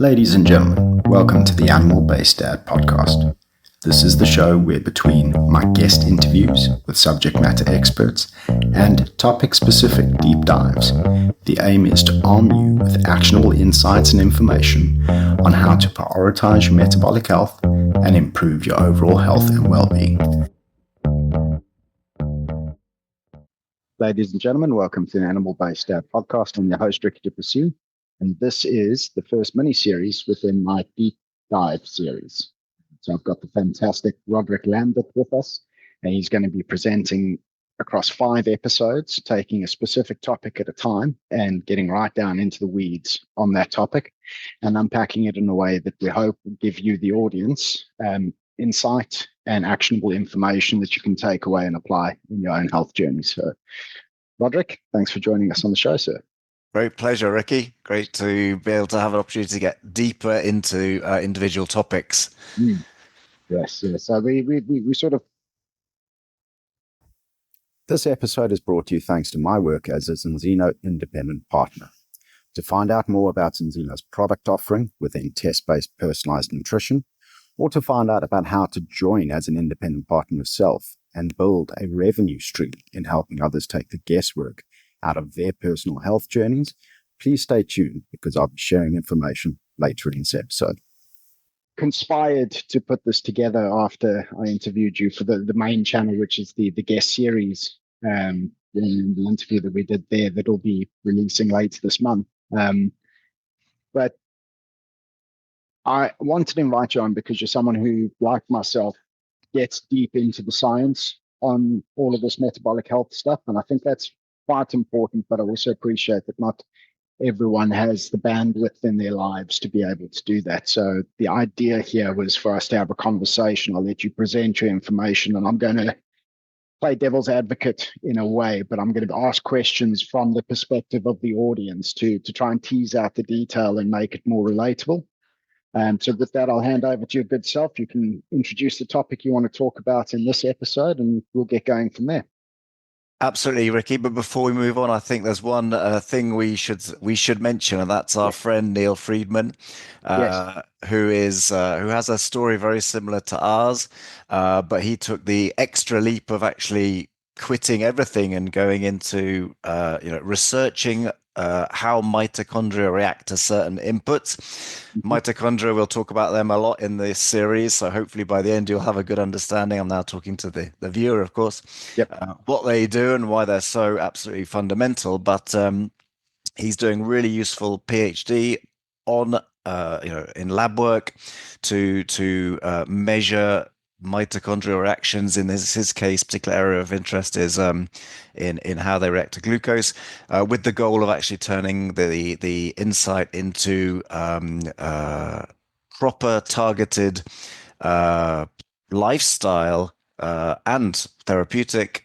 Ladies and gentlemen, welcome to the Animal Based Dad podcast. This is the show where between my guest interviews with subject matter experts and topic-specific deep dives, the aim is to arm you with actionable insights and information on how to prioritize your metabolic health and improve your overall health and well-being. Ladies and gentlemen, welcome to the Animal Based Dad podcast. I'm your host, Ricky Dupursue, and this is the first mini-series within my deep dive series. So I've got the fantastic Roderick Lambert with us, and he's going to be presenting across 5 episodes, taking a specific topic at a time and getting right down into the weeds on that topic and unpacking it in a way that we hope will give you, the audience, insight and actionable information that you can take away and apply in your own health journey. So, Roderick, thanks for joining us on the show, sir. Great pleasure, Ricky. Great to be able to have an opportunity to get deeper into individual topics. Yes. So we sort of... This episode is brought to you thanks to my work as a Zinzino independent partner. To find out more about Zinzino's product offering within test-based personalized nutrition, or to find out about how to join as an independent partner yourself and build a revenue stream in helping others take the guesswork out of their personal health journeys, please stay tuned because I'll be sharing information later in this episode. Conspired to put this together after I interviewed you for the main channel, which is the guest series, in the interview that we did there that'll be releasing later this month. But I wanted to invite you on because you're someone who, like myself, gets deep into the science on all of this metabolic health stuff. And I think that's quite important, but I also appreciate that not everyone has the bandwidth in their lives to be able to do that. So the idea here was for us to have a conversation. I'll let you present your information, and I'm going to play devil's advocate in a way, but I'm going to ask questions from the perspective of the audience to try and tease out the detail and make it more relatable. So with that, I'll hand over to your good self. You can introduce the topic you want to talk about in this episode, and we'll get going from there. Absolutely, Ricky. But before we move on, I think there's one thing we should mention, and that's our friend Neil Friedman, who has a story very similar to ours, but he took the extra leap of actually quitting everything and going into researching how mitochondria react to certain inputs. Mitochondria, we'll talk about them a lot in this series, so hopefully by the end you'll have a good understanding. I'm now talking to the viewer, of course, what they do and why they're so absolutely fundamental. But he's doing really useful PhD on in lab work to measure mitochondrial reactions. In his case, particular area of interest is in how they react to glucose, with the goal of actually turning the insight into proper targeted lifestyle and therapeutic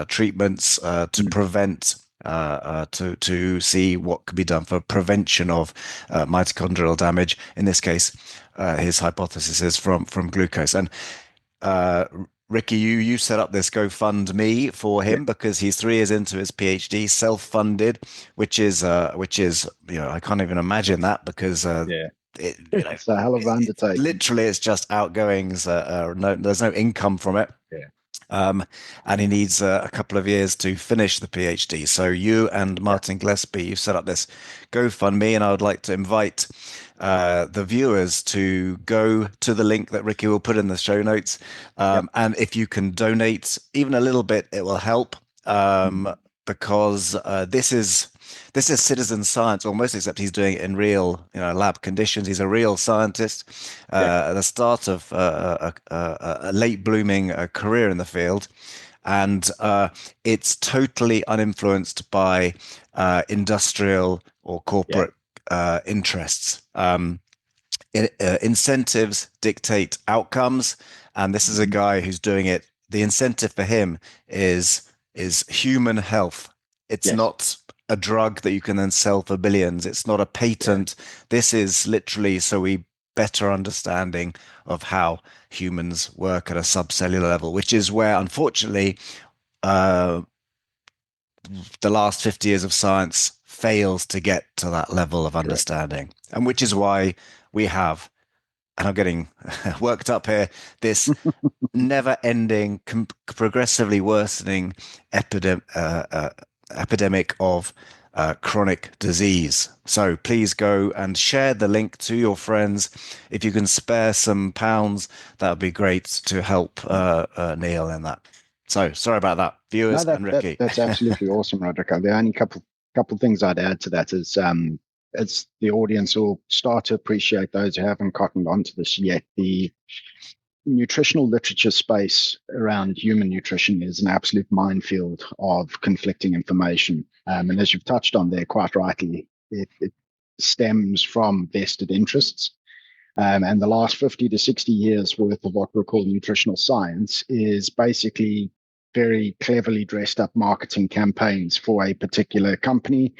treatments to prevent to see what could be done for prevention of mitochondrial damage. In this case, his hypothesis is from glucose. And Ricky, you set up this GoFundMe for him because he's 3 years into his PhD, self-funded, which is I can't even imagine that because it's a hell of an undertaking. Literally, it's just outgoings. There's no income from it. And he needs a couple of years to finish the PhD. So you and Martin Gillespie, you set up this GoFundMe, and I would like to invite the viewers to go to the link that Ricky will put in the show notes. And if you can donate even a little bit, it will help, because this is citizen science almost, except he's doing it in real lab conditions. He's a real scientist at the start of a late blooming career in the field, and it's totally uninfluenced by industrial or corporate interests. Incentives dictate outcomes, and this is a guy who's doing it. The incentive for him is human health. It's not a drug that you can then sell for billions. It's not a patent. This is literally so we better understanding of how humans work at a subcellular level, which is where, unfortunately, the last 50 years of science fails to get to that level of Correct. understanding. And which is why we have, and I'm getting worked up here, this never-ending, progressively worsening epidemic of chronic disease. So please go and share the link to your friends. If you can spare some pounds, that would be great to help Neil in that. So sorry about that, No, viewers and Ricky. that's absolutely awesome, Roderick. The only couple things I'd add to that is as the audience will start to appreciate, those who haven't cottoned onto this yet, the nutritional literature space around human nutrition is an absolute minefield of conflicting information. And as you've touched on there quite rightly, it stems from vested interests. And the last 50 to 60 years worth of what we call nutritional science is basically very cleverly dressed up marketing campaigns for a particular company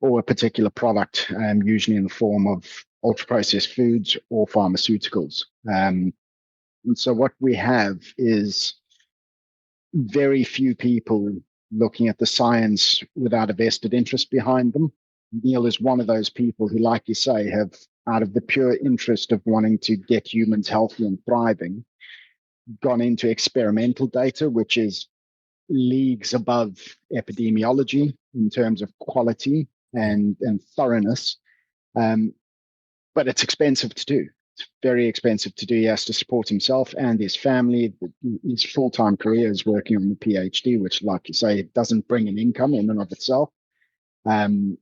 or a particular product, usually in the form of ultra processed foods or pharmaceuticals. And so what we have is very few people looking at the science without a vested interest behind them. Neil is one of those people who, like you say, have, out of the pure interest of wanting to get humans healthy and thriving, gone into experimental data, which is leagues above epidemiology in terms of quality and thoroughness. But it's expensive to do. It's very expensive to do. He has to support himself and his family. His full-time career is working on the PhD, which, like you say, it doesn't bring an income in and of itself. And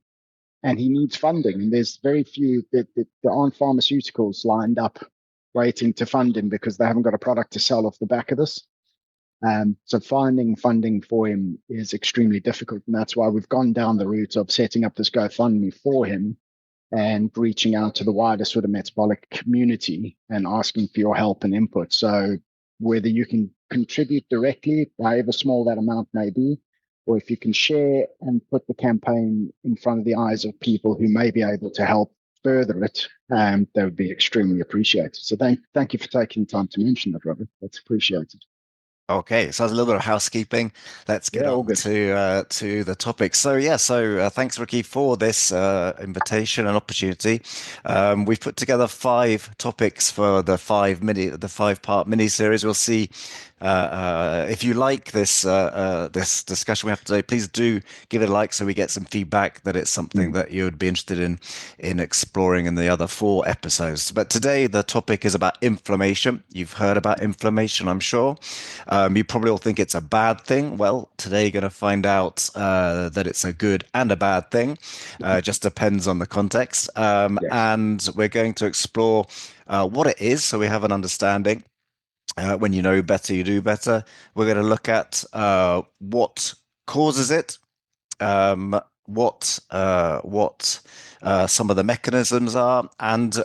he needs funding. And there's very few, there aren't pharmaceuticals lined up waiting to fund him because they haven't got a product to sell off the back of this. So finding funding for him is extremely difficult. And that's why we've gone down the route of setting up this GoFundMe for him and reaching out to the wider sort of metabolic community and asking for your help and input. So whether you can contribute directly, however small that amount may be, or if you can share and put the campaign in front of the eyes of people who may be able to help further it, that would be extremely appreciated. So thank you for taking the time to mention that, Robert. That's appreciated. Okay, so that's a little bit of housekeeping. Let's get Yeah, all on good. to the topic. So yeah, thanks Ricky for this invitation and opportunity. We've put together 5 topics for the 5-part mini series. We'll see if you like this discussion we have today. Please do give it a like so we get some feedback that it's something that you would be interested in exploring in the other 4 episodes. But today the topic is about inflammation. You've heard about inflammation, I'm sure. You probably all think it's a bad thing. Well, today you're going to find out that it's a good and a bad thing. Just depends on the context. Yes. And we're going to explore what it is so we have an understanding. When you know better, you do better. We're going to look at what causes it, what some of the mechanisms are, and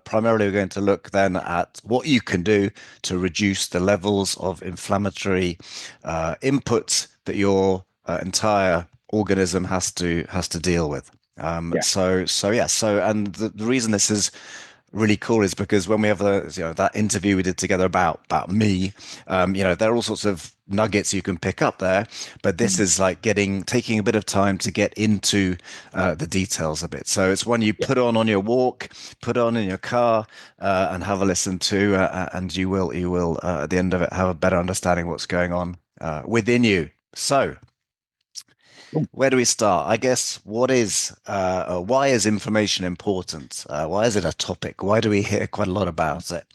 primarily we're going to look then at what you can do to reduce the levels of inflammatory inputs that your entire organism has to deal with. Yeah. And the reason this is really cool is because when we have that interview we did together about me, there are all sorts of nuggets you can pick up there, but this is like taking a bit of time to get into the details a bit. So it's one you Yeah. put on your walk, put on in your car, and have a listen to, and you will at the end of it have a better understanding what's going on within you. So Cool. where do we start? I guess why is information important? Why is it a topic? Why do we hear quite a lot about it?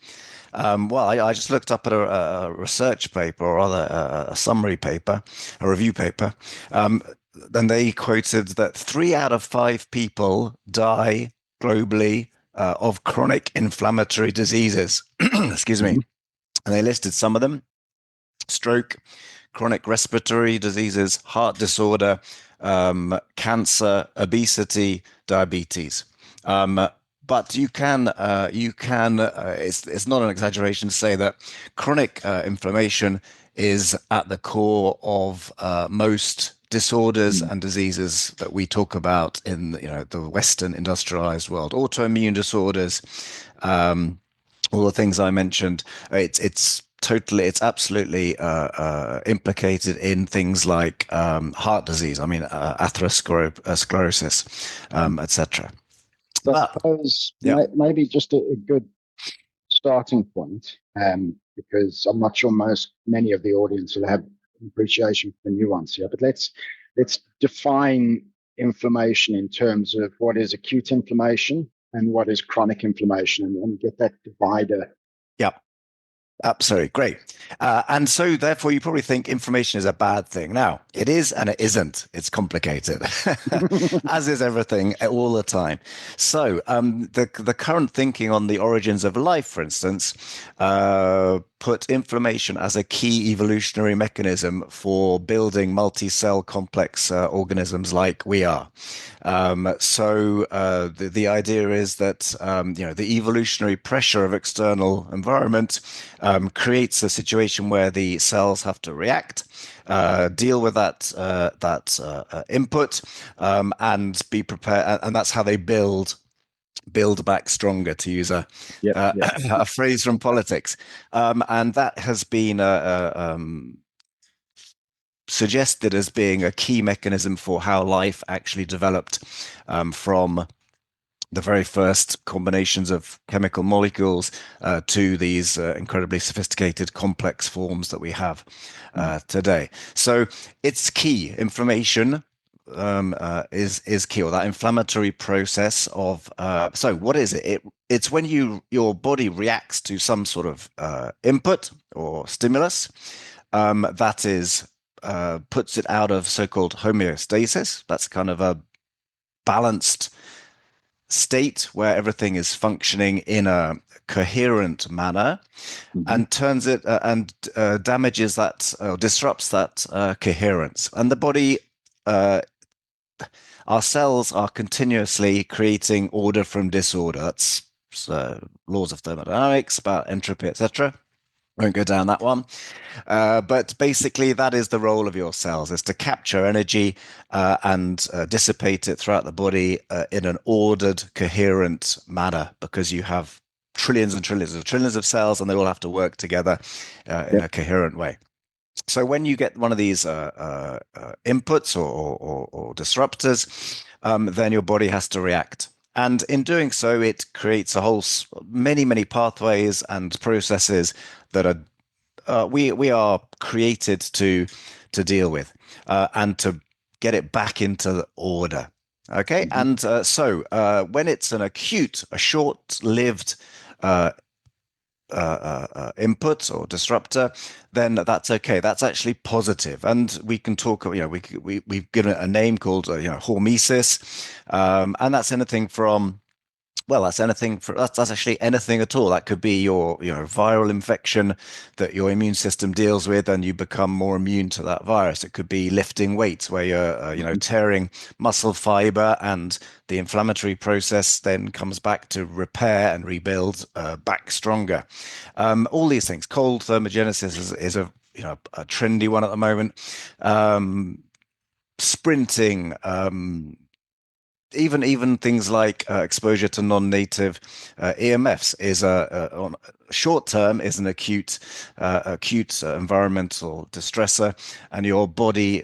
Well, I just looked up at a research paper, or rather a summary paper, a review paper. Then they quoted that 3 out of 5 people die globally of chronic inflammatory diseases. Excuse me. Mhm. And they listed some of them: stroke, chronic respiratory diseases, heart disorder, cancer, obesity, diabetes. But it's not an exaggeration to say that chronic inflammation is at the core of most disorders Mm. and diseases that we talk about in the Western industrialized world. Autoimmune disorders, all the things I mentioned. It's totally, it's absolutely implicated in things like heart disease. I mean, atherosclerosis, etc. So I But suppose yeah, maybe just a good starting point, because I'm not sure many of the audience will have appreciation for the nuance here. But let's define inflammation in terms of what is acute inflammation and what is chronic inflammation, and get that divider. yeah. Absolutely. Great. And so, therefore, you probably think inflammation is a bad thing. Now, it is and it isn't. It's complicated, as is everything all the time. So, the current thinking on the origins of life, for instance, put inflammation as a key evolutionary mechanism for building multi-cell complex organisms like we are. The idea is that the evolutionary pressure of external environment creates a situation where the cells have to react, deal with that input, and be prepared, and that's how they build back stronger, to use Yep, yep. a phrase from politics, and that has been suggested as being a key mechanism for how life actually developed from the very first combinations of chemical molecules to these incredibly sophisticated complex forms that we have today. So it's key. Inflammation is key, or that inflammatory process of. So what is it? It's when your body reacts to some sort of input or stimulus that is puts it out of so-called homeostasis. That's kind of a balanced state where everything is functioning in a coherent manner, Mm-hmm. and turns it damages that, or disrupts that coherence. And the body, our cells are continuously creating order from disorder. That's laws of thermodynamics about entropy, etc. Won't go down that one. But basically, that is the role of your cells, is to capture energy and dissipate it throughout the body in an ordered, coherent manner, because you have trillions and trillions of cells, and they all have to work together in Yep. a coherent way. So when you get one of these inputs or disruptors, then your body has to react. And in doing so, it creates a whole many pathways and processes that are we are created to deal with and to get it back into order. Okay, Mm-hmm. and when it's a short-lived input or disruptor, then that's okay. That's actually positive, and we can talk. We've given it a name called hormesis, and that's anything from that's actually anything at all. That could be your viral infection that your immune system deals with, and you become more immune to that virus. It could be lifting weights, where you're tearing muscle fiber, and the inflammatory process then comes back to repair and rebuild back stronger. All these things. Cold thermogenesis is a trendy one at the moment. Sprinting. Even things like exposure to non-native EMFs is on short term is an acute environmental distressor, and your body,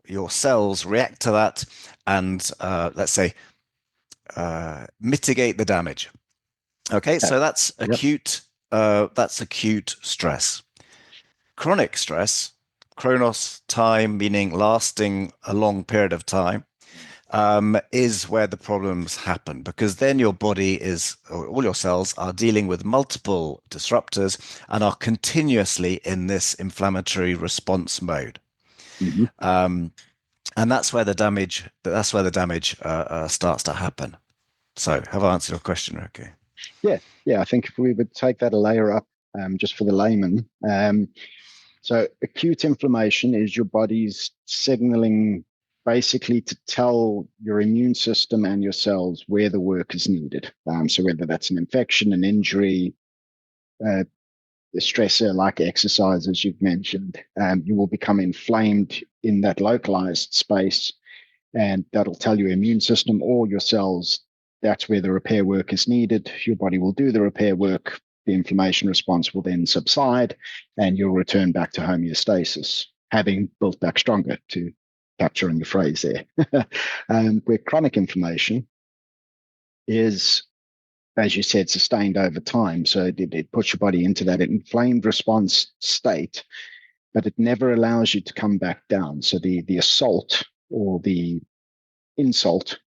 your cells react to that, and let's say mitigate the damage. Okay, Yeah. so that's Yep. acute. That's acute stress. Chronic stress, chronos, time, meaning lasting a long period of time, is where the problems happen, because then your body or all your cells are dealing with multiple disruptors and are continuously in this inflammatory response mode. Mm-hmm. And that's where the damage starts to happen. So, have I answered your question, Ricky? Yeah, yeah. I think if we would take that a layer up, just for the layman, so acute inflammation is your body's signaling basically to tell your immune system and your cells where the work is needed. So whether that's an infection, an injury, a stressor like exercise, as you've mentioned, you will become inflamed in that localized space, and that'll tell your immune system or your cells that's where the repair work is needed. Your body will do the repair work, the inflammation response will then subside and you'll return back to homeostasis, having built back stronger, to capturing the phrase there. Where chronic inflammation is, as you said, sustained over time. So it puts your body into that inflamed response state, but it never allows you to come back down. So the assault or the insult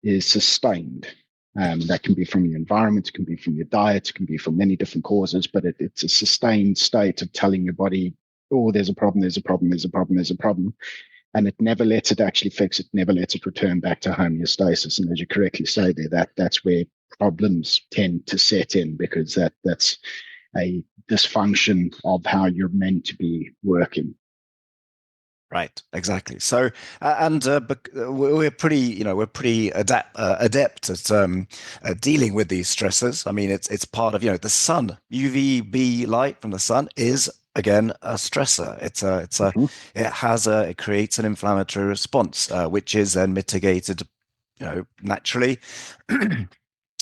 is sustained. That can be from your environment, it can be from your diet, it can be from many different causes, but it's a sustained state of telling your body, oh, there's a problem, there's a problem, there's a problem, there's a problem. And it never lets it actually fix it, never lets it return back to homeostasis. And as you correctly say there, that's where problems tend to set in, because that's a dysfunction of how you're meant to be working. Right, exactly. So, we're pretty adept at dealing with these stressors. I mean, it's part of, the sun. UVB light from the sun is again a stressor. It creates an inflammatory response, which is then mitigated, naturally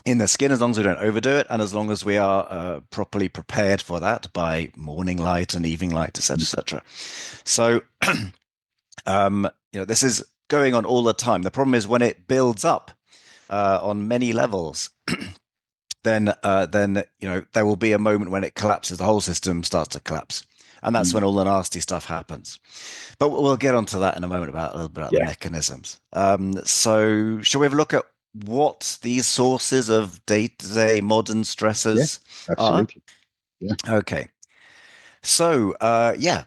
in the skin, as long as we don't overdo it, and as long as we are properly prepared for that by morning light and evening light, etc., etc. So, this is going on all the time. The problem is when it builds up on many levels, then there will be a moment when it collapses. The whole system starts to collapse, and that's when all the nasty stuff happens. But we'll get onto that in a moment a little bit about the mechanisms. So, shall we have a look at what these sources of day-to-day modern stressors absolutely. are? Okay. So,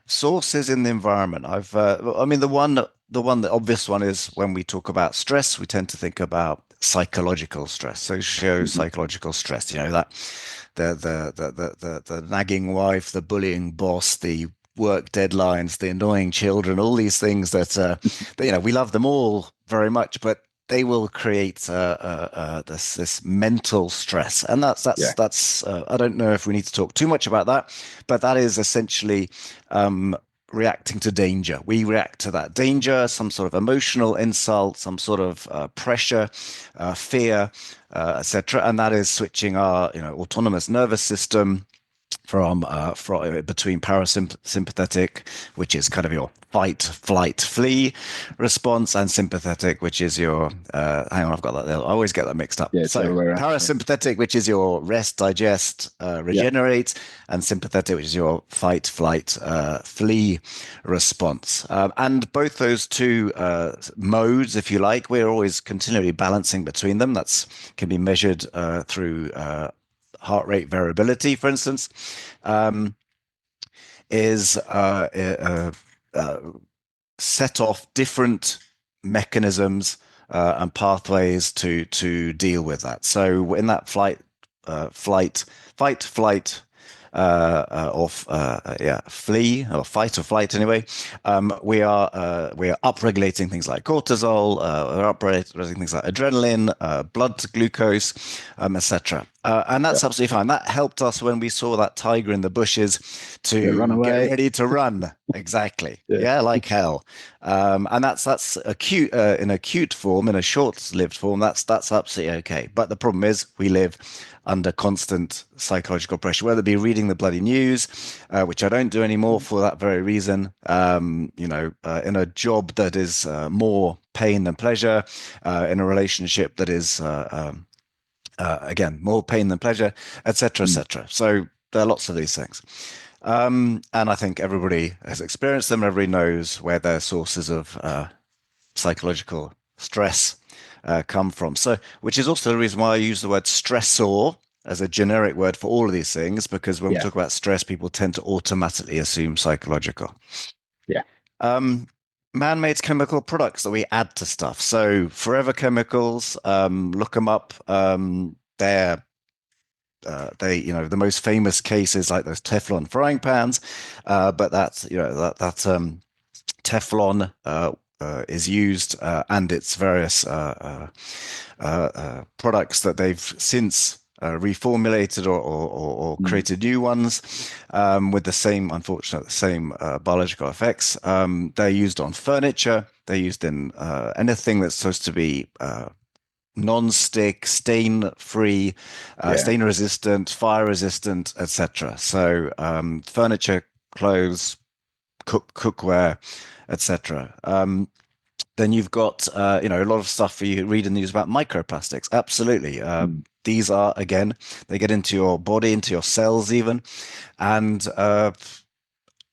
sources in the environment. The obvious one is when we talk about stress, we tend to think about psychological stress, psychological stress. That the nagging wife, the bullying boss, the work deadlines, the annoying children, all these things that we love them all very much, but they will create this mental stress, and that's I don't know if we need to talk too much about that, but that is essentially reacting to danger. We react to that danger, some sort of emotional insult, some sort of pressure, fear, etc., and that is switching our autonomous nervous system from between parasympathetic, which is kind of your fight, flight, flee response, and sympathetic, which is your hang on, I've got that there. I always get that mixed up. So parasympathetic, which is your rest, digest, regenerate, and sympathetic, which is your fight, flight, flee response. And both those two modes, if you like, we're always continually balancing between them. That's can be measured through heart rate variability, for instance, is set off different mechanisms and pathways to deal with that. So in that fight, flight, flee or fight or flight anyway. We are upregulating things like cortisol, we're upregulating things like adrenaline, blood glucose, etc. And that's absolutely fine. That helped us when we saw that tiger in the bushes to run away. Get ready to run. Exactly. Like hell. And that's acute in acute form, in a short-lived form. That's absolutely okay. But the problem is we live under constant psychological pressure, whether it be reading the bloody news, which I don't do anymore for that very reason. In a job that is more pain than pleasure, in a relationship that is again more pain than pleasure, etc., etc. So there are lots of these things, and I think everybody has experienced them. Everybody knows where their sources of psychological stress come from. So, which is also the reason why I use the word stressor as a generic word for all of these things, because when we talk about stress, people tend to automatically assume psychological. Man-made chemical products that we add to stuff. So forever chemicals, look them up. They're the most famous cases like those Teflon frying pans, but that's Teflon is used, and its various products that they've since reformulated or created new ones with the same biological effects. They're used on furniture. They're used in anything that's supposed to be non-stick, stain-free, Yeah. stain-resistant, fire-resistant, etc. So furniture, clothes, cookware, etc. Then you've got a lot of stuff you read in the news about microplastics. Absolutely. Mm. These are, again, they get into your body, into your cells even, and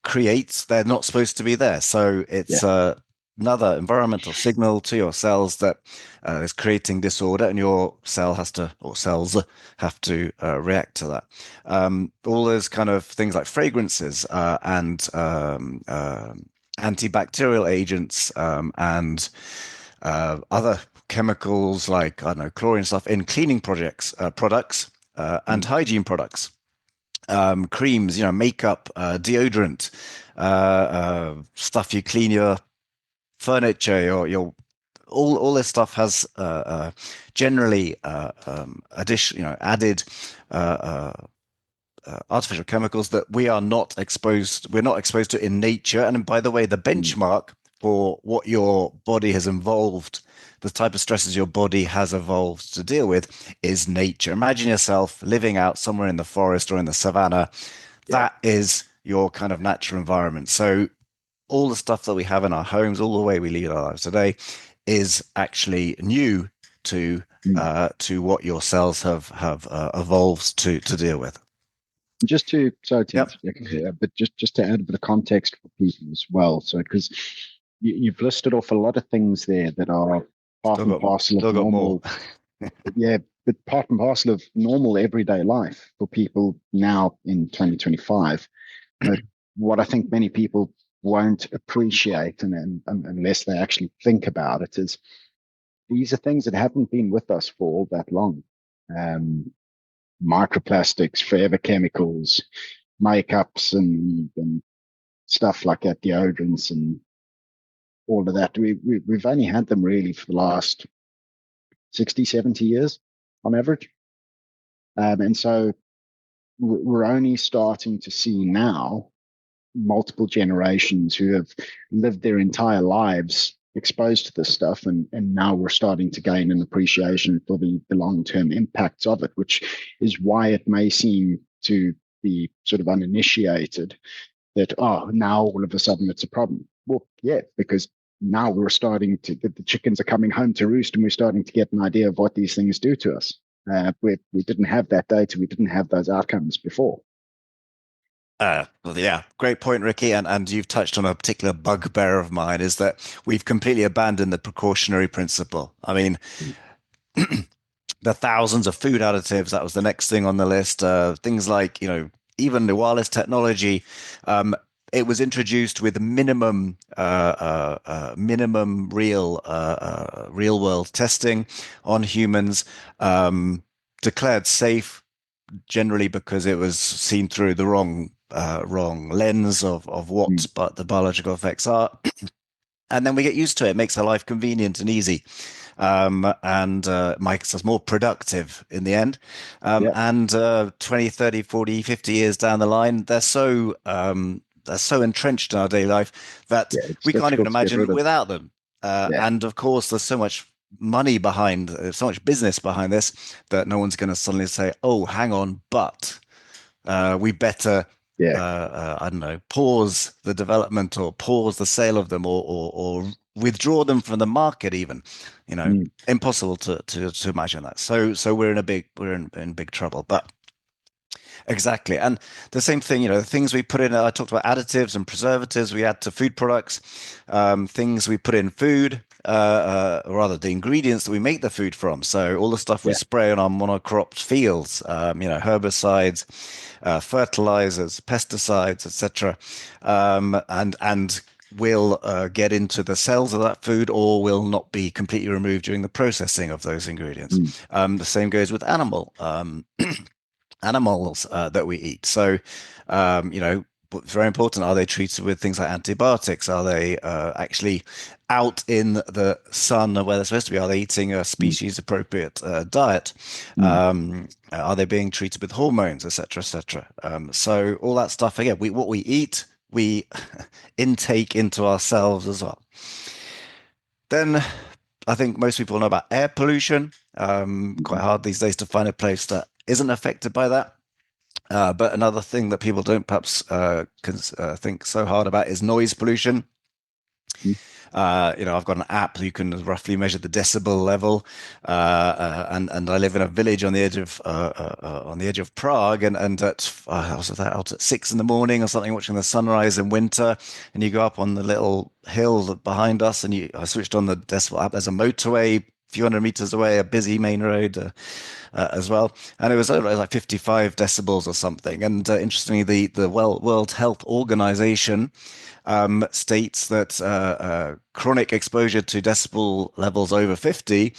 creates, they're not supposed to be there. So Yeah. it's another environmental signal to your cells that is creating disorder, and your cell has to, or cells have to react to that. All those kind of things like fragrances and antibacterial agents and other chemicals like, I don't know, chlorine stuff in cleaning products and Mm. hygiene products, creams, makeup, deodorant, stuff you clean your furniture, your all this stuff has generally addition, added uh, artificial chemicals that we're not exposed to in nature. And by the way, the Mm. benchmark for what your body has evolved, the type of stresses your body has evolved to deal with, is nature. Imagine yourself living out somewhere in the forest or in the savannah. Yeah. That is your kind of natural environment. So all the stuff that we have in our homes, all the way we lead our lives today, is actually new to Mm. what your cells have evolved to deal with. Just to, sorry to Yep. interject here, but just to add a bit of context for people as well. So, because you've listed off a lot of things there that are part and parcel of Still got more. normal, yeah, but part and parcel of normal everyday life for people now in 2025. But what I think many people won't appreciate, and unless they actually think about it, is these are things that haven't been with us for all that long. Um, Microplastics, forever chemicals, makeups, and stuff like that, deodorants, and all of that. We've only had them really for the last 60, 70 years on average. And so we're only starting to see now multiple generations who have lived their entire lives exposed to this stuff, and now we're starting to gain an appreciation for the long-term impacts of it, which is why it may seem to be sort of uninitiated that, oh, now all of a sudden it's a problem. Well, yeah, because now we're starting to, the chickens are coming home to roost, and we're starting to get an idea of what these things do to us. We didn't have that data, we didn't have those outcomes before. Well, yeah, great point, Ricky. And you've touched on a particular bugbear of mine, is that we've completely abandoned the precautionary principle. I mean, the thousands of food additives, that was the next thing on the list. Things like, even the wireless technology, it was introduced with minimum real world testing on humans, declared safe generally because it was seen through the wrong lens of what Mm. but the biological effects are. And then we get used to it. It makes our life convenient and easy, and makes us more productive in the end. Yeah, And 20, 30, 40, 50 years down the line, they're so entrenched in our daily life that yeah, it's we can't even difficult to get imagine rid of. without them. Yeah, And of course, there's so much money behind, so much business behind this, that no one's going to suddenly say, "Oh, hang on, but we better." yeah. I don't know, pause the development or pause the sale of them, or withdraw them from the market even. Mm. Impossible to imagine that. So we're in big trouble. But exactly. And the same thing, the things we put in, I talked about additives and preservatives we add to food products, things we put in food, or rather the ingredients that we make the food from. So all the stuff we Yeah. spray on our monocropped fields, herbicides, fertilizers, pesticides, etc. And will get into the cells of that food or will not be completely removed during the processing of those ingredients. Mm. The same goes with animals that we eat. So, it's very important. Are they treated with things like antibiotics? Are they actually out in the sun where they're supposed to be? Are they eating a Mm. species appropriate diet? Mm. Are they being treated with hormones, etc., etc.? So all that stuff again. What we eat, we intake into ourselves as well. Then I think most people know about air pollution. Quite hard these days to find a place that isn't affected by that. But another thing that people don't perhaps think so hard about is noise pollution. I've got an app you can roughly measure the decibel level, and I live in a village on the edge of Prague, and I was out at 6 in the morning or something, watching the sunrise in winter, and you go up on the little hill behind us, and I switched on the decibel app. There's a motorway a few hundred meters away, a busy main road as well, and it was like 55 decibels or something. And interestingly, the World Health Organization states that chronic exposure to decibel levels over 50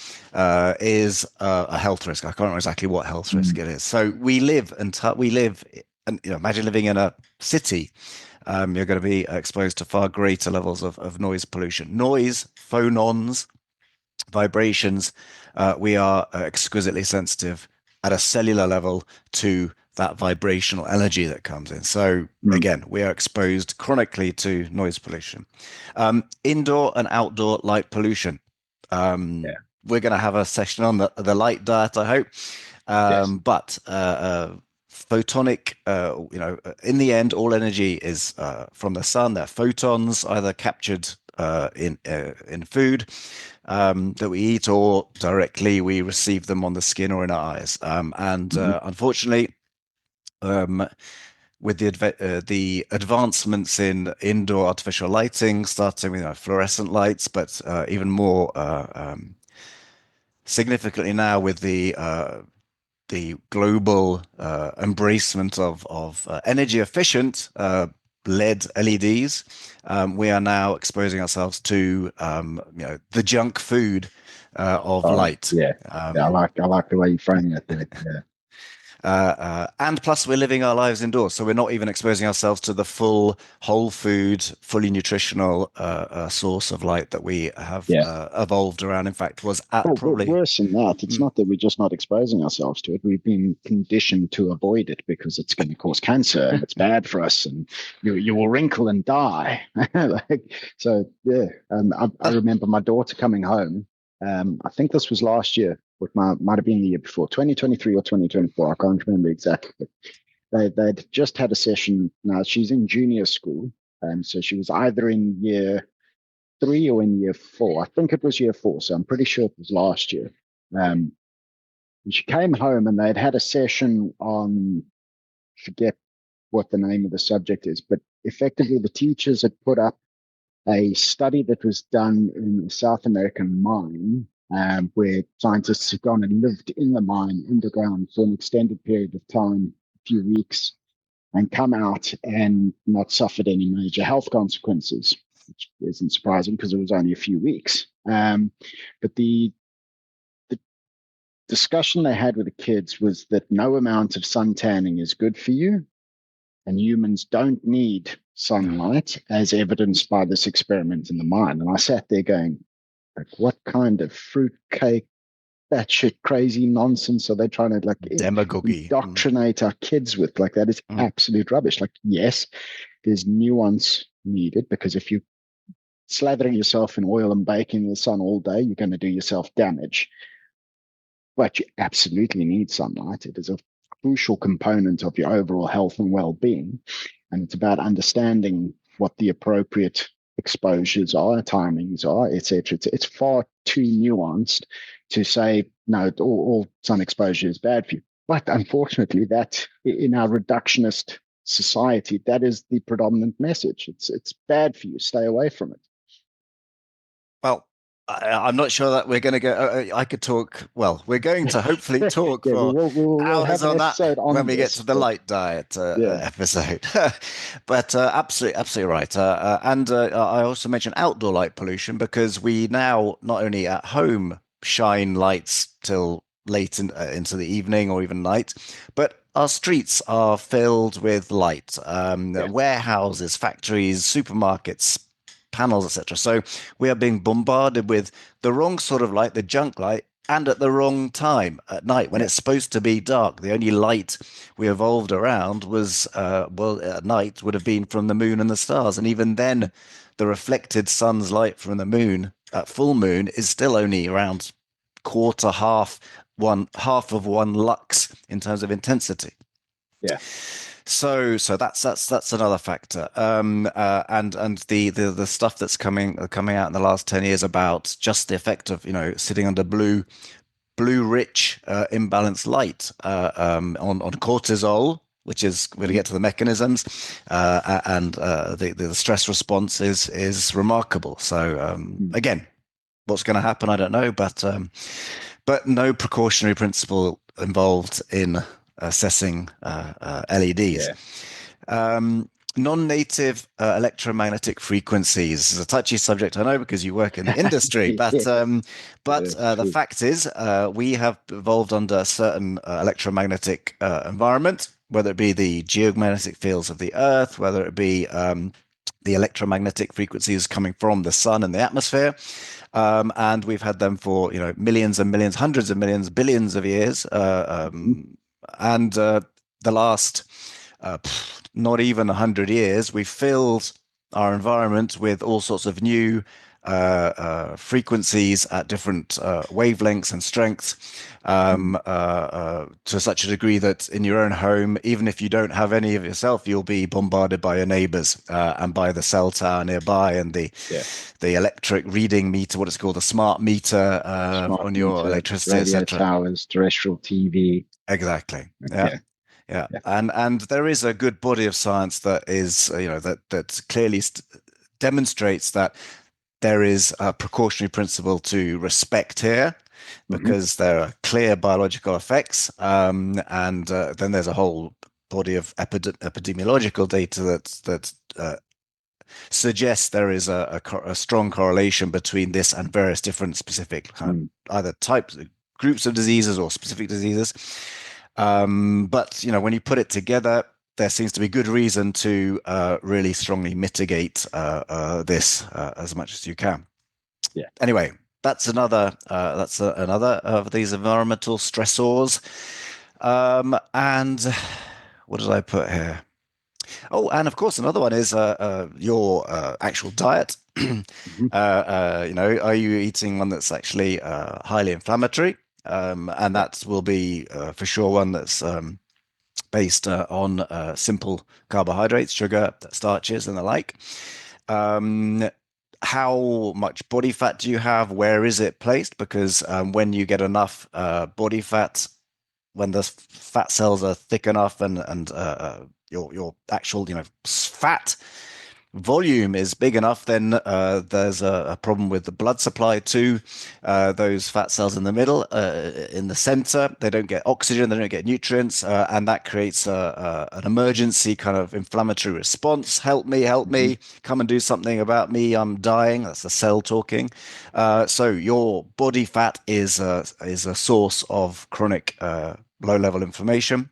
is a health risk. I can't remember exactly what health risk it is. So we live, and imagine living in a city. You're going to be exposed to far greater levels of noise pollution. Noise, phonons, vibrations, we are exquisitely sensitive at a cellular level to that vibrational energy that comes in. So again, we are exposed chronically to noise pollution. Indoor and outdoor light pollution. We're going to have a session on the light diet, I hope. But photonic, in the end, all energy is from the sun. They're photons, either captured in food that we eat, or directly we receive them on the skin or in our eyes. Unfortunately, with the advancements in indoor artificial lighting, starting with fluorescent lights, but even more significantly now with the global embracement of energy efficient LED LEDs, we are now exposing ourselves to the junk food of light. I like the way you frame it there. And plus, we're living our lives indoors, so we're not even exposing ourselves to the full, whole food, fully nutritional source of light that we have evolved around. In fact, was probably worse than that. It's not that we're just not exposing ourselves to it. We've been conditioned to avoid it because it's going to cause cancer and it's bad for us, and you will wrinkle and die. I remember my daughter coming home. I think this was last year. Might have been the year before, 2023 or 2024. I can't remember exactly. But they'd just had a session. Now she's in junior school, so she was either in year 3 or in year 4. I think it was year 4, so I'm pretty sure it was last year. And she came home and they'd had a session on, forget what the name of the subject is, but effectively the teachers had put up a study that was done in a South American mine, where scientists had gone and lived in the mine underground for an extended period of time, a few weeks, and come out and not suffered any major health consequences, which isn't surprising because it was only a few weeks. But the discussion they had with the kids was that no amount of sun tanning is good for you, and humans don't need sunlight, as evidenced by this experiment in the mine. And I sat there going, like, what kind of fruitcake, batshit crazy nonsense are they trying to demagogy indoctrinate our kids with? Like, that is absolute rubbish. Like, yes, there's nuance needed, because if you slathering yourself in oil and baking in the sun all day, you're going to do yourself damage. But you absolutely need sunlight. It is a crucial component of your overall health and well-being. And it's about understanding what the appropriate exposures are, timings are, etc. It's far too nuanced to say, no, all sun exposure is bad for you. But unfortunately, that in our reductionist society, that is the predominant message. It's bad for you. Stay away from it. Well, I'm not sure that we're going to go. I could talk. Well, we're going to hopefully talk for we'll hours on that when we get to the light diet episode. But absolutely right. And I also mentioned outdoor light pollution, because we now not only at home shine lights till late into the evening or even night, but our streets are filled with light. Warehouses, factories, supermarkets, panels, etc. So we are being bombarded with the wrong sort of light, the junk light, and at the wrong time at night when it's supposed to be dark. The only light we evolved around was, at night would have been from the moon and the stars. And even then, the reflected sun's light from the moon at full moon is still only around quarter, half of one lux in terms of intensity. Yeah. So that's another factor. And the stuff that's coming out in the last 10 years about just the effect of, sitting under blue rich imbalanced light on cortisol, which is we're going to get to the mechanisms, and the stress response is remarkable. So again, what's going to happen, I don't know, but no precautionary principle involved in assessing LEDs. Yeah. Non-native electromagnetic frequencies is a touchy subject, I know, because you work in the industry. But the fact is, we have evolved under a certain electromagnetic environment, whether it be the geomagnetic fields of the Earth, whether it be the electromagnetic frequencies coming from the sun and the atmosphere. And we've had them for millions and millions, hundreds of millions, billions of years, and the last not even 100 years, we filled our environment with all sorts of new frequencies at different wavelengths and strengths, to such a degree that in your own home, even if you don't have any of yourself, you'll be bombarded by your neighbors and by the cell tower nearby and the electric reading meter, what it's called, the smart meter on your electricity, radio etc. towers, terrestrial TV. Exactly. Yeah. And there is a good body of science that is, that clearly demonstrates that there is a precautionary principle to respect here, because there are clear biological effects, and then there's a whole body of epidemiological data that suggests there is a strong correlation between this and various different specific either types, groups of diseases or specific diseases. But when you put it together, there seems to be good reason to really strongly mitigate this as much as you can. Yeah. Anyway, that's another of these environmental stressors. And what did I put here? Oh, and of course, another one is your actual diet. Are you eating one that's actually highly inflammatory? And that will be for sure one that's based on simple carbohydrates, sugar, starches, and the like. How much body fat do you have? Where is it placed? Because when you get enough body fat, when the fat cells are thick enough and your actual fat volume is big enough, then there's a problem with the blood supply to those fat cells in the middle, in the center. They don't get oxygen, they don't get nutrients, and that creates an emergency kind of inflammatory response. Help me, come and do something about me, I'm dying. That's the cell talking. So your body fat is a source of chronic low-level inflammation.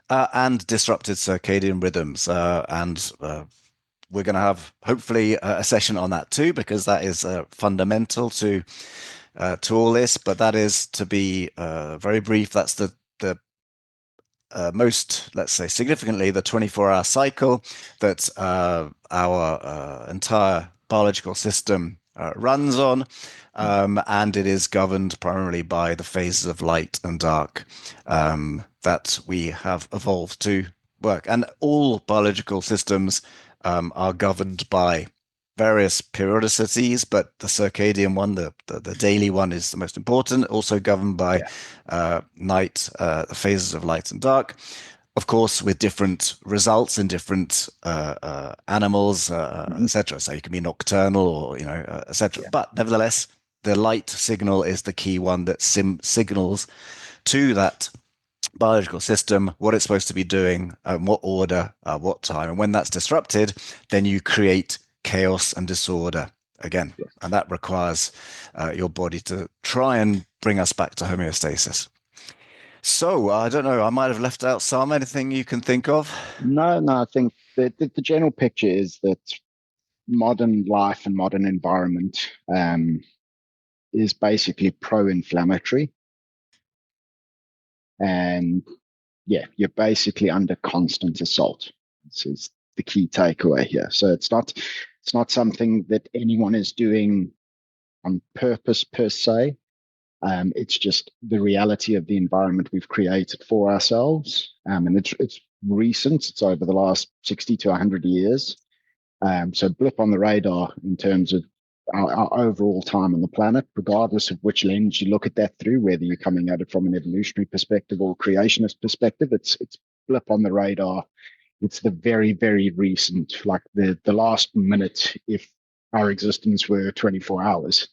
And disrupted circadian rhythms, and we're going to have hopefully a session on that too, because that is fundamental to all this. But that is, to be very brief, that's the most, let's say, significantly the 24-hour cycle that our entire biological system runs on, and it is governed primarily by the phases of light and dark that we have evolved to work. And all biological systems are governed by various periodicities, but the circadian one, the daily one, is the most important. Also governed by night, the phases of light and dark, of course, with different results in different animals, etc. So you can be nocturnal or etc. But nevertheless, the light signal is the key one that signals to that biological system what it's supposed to be doing, what order, what time. And when that's disrupted, then you create chaos and disorder again. And that requires your body to try and bring us back to homeostasis. So I don't know, I might have left out some. Anything you can think of? No, I think that the general picture is that modern life and modern environment is basically pro-inflammatory. And you're basically under constant assault. This is the key takeaway here. So it's not something that anyone is doing on purpose per se. It's just the reality of the environment we've created for ourselves. And it's recent. It's over the last 60 to 100 years. So blip on the radar in terms of our overall time on the planet, regardless of which lens you look at that through, whether you're coming at it from an evolutionary perspective or creationist perspective, it's blip on the radar. It's the very, very recent, like the last minute, if our existence were 24 hours.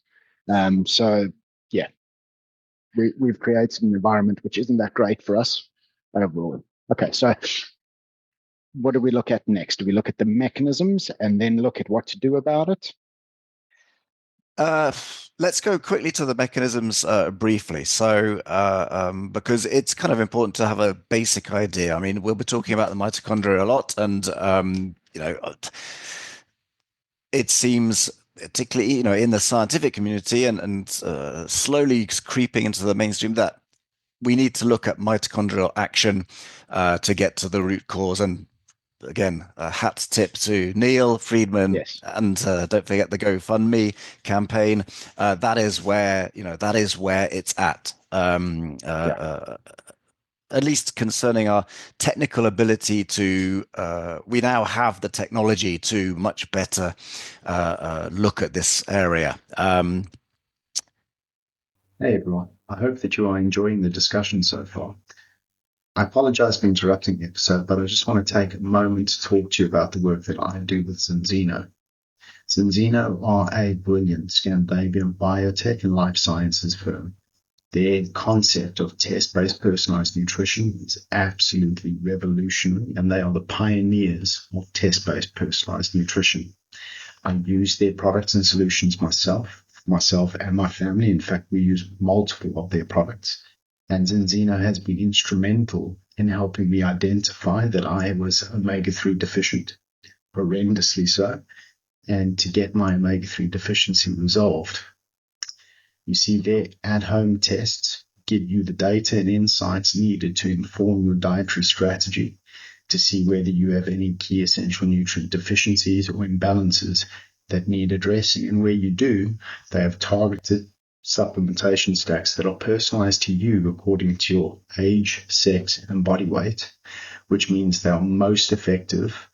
So yeah, we've created an environment which isn't that great for us overall. Okay, so what do we look at next? Do we look at the mechanisms and then look at what to do about it? Let's go quickly to the mechanisms briefly. So, because it's kind of important to have a basic idea. I mean, we'll be talking about the mitochondria a lot, and it seems, particularly in the scientific community and slowly creeping into the mainstream, that we need to look at mitochondrial action to get to the root cause. And again, a hat tip to Neil Friedman, Yes. and don't forget the GoFundMe campaign. That is where it's at. At least concerning our technical ability to, we now have the technology to much better look at this area. Hey everyone, I hope that you are enjoying the discussion so far. I apologize for interrupting the episode, but I just want to take a moment to talk to you about the work that I do with Zinzino. Zinzino are a brilliant Scandinavian biotech and life sciences firm. Their concept of test-based personalized nutrition is absolutely revolutionary, and they are the pioneers of test-based personalized nutrition. I use their products and solutions myself and my family. In fact, we use multiple of their products. And Zinzino has been instrumental in helping me identify that I was omega-3 deficient, horrendously so, and to get my omega-3 deficiency resolved. You see, their at-home tests give you the data and insights needed to inform your dietary strategy to see whether you have any key essential nutrient deficiencies or imbalances that need addressing. And where you do, they have targeted supplementation stacks that are personalized to you according to your age, sex, and body weight, which means they are most effective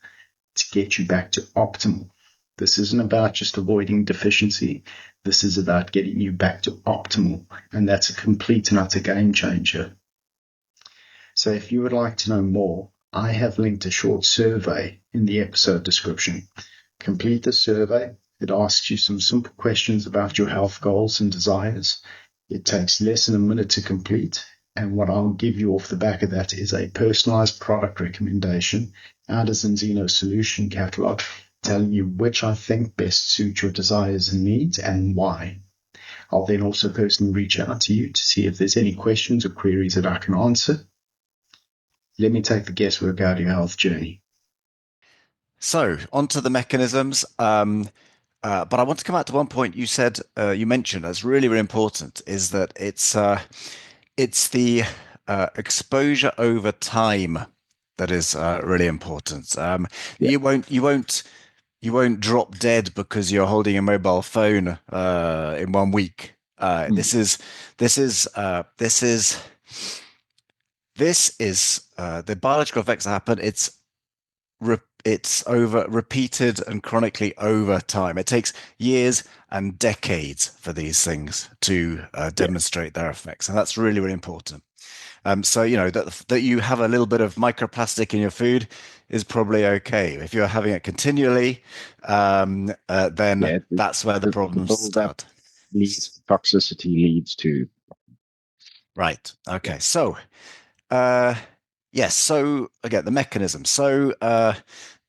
to get you back to optimal. This isn't about just avoiding deficiency. This is about getting you back to optimal, and that's a complete and utter game changer. So if you would like to know more, I have linked a short survey in the episode description. Complete the survey. It asks you some simple questions about your health goals and desires. It takes less than a minute to complete, and what I'll give you off the back of that is a personalized product recommendation out of Zinzino's solution catalog, telling you which I think best suit your desires and needs and why. I'll then also personally reach out to you to see if there's any questions or queries that I can answer. Let me take the guesswork out of your health journey. So, onto the mechanisms. But I want to come back to one point you said, you mentioned that's really, really important, is that it's the exposure over time that is really important. Yeah. You won't drop dead because you're holding a mobile phone in 1 week. This is the biological effects that happen. It's over repeated and chronically over time. It takes years and decades for these things to demonstrate their effects, and that's really, really important. So that you have a little bit of microplastic in your food is probably okay. If you're having it continually, then that's where the problems start. Toxicity leads to. Right. Okay. So, yes. So again, the mechanism. So,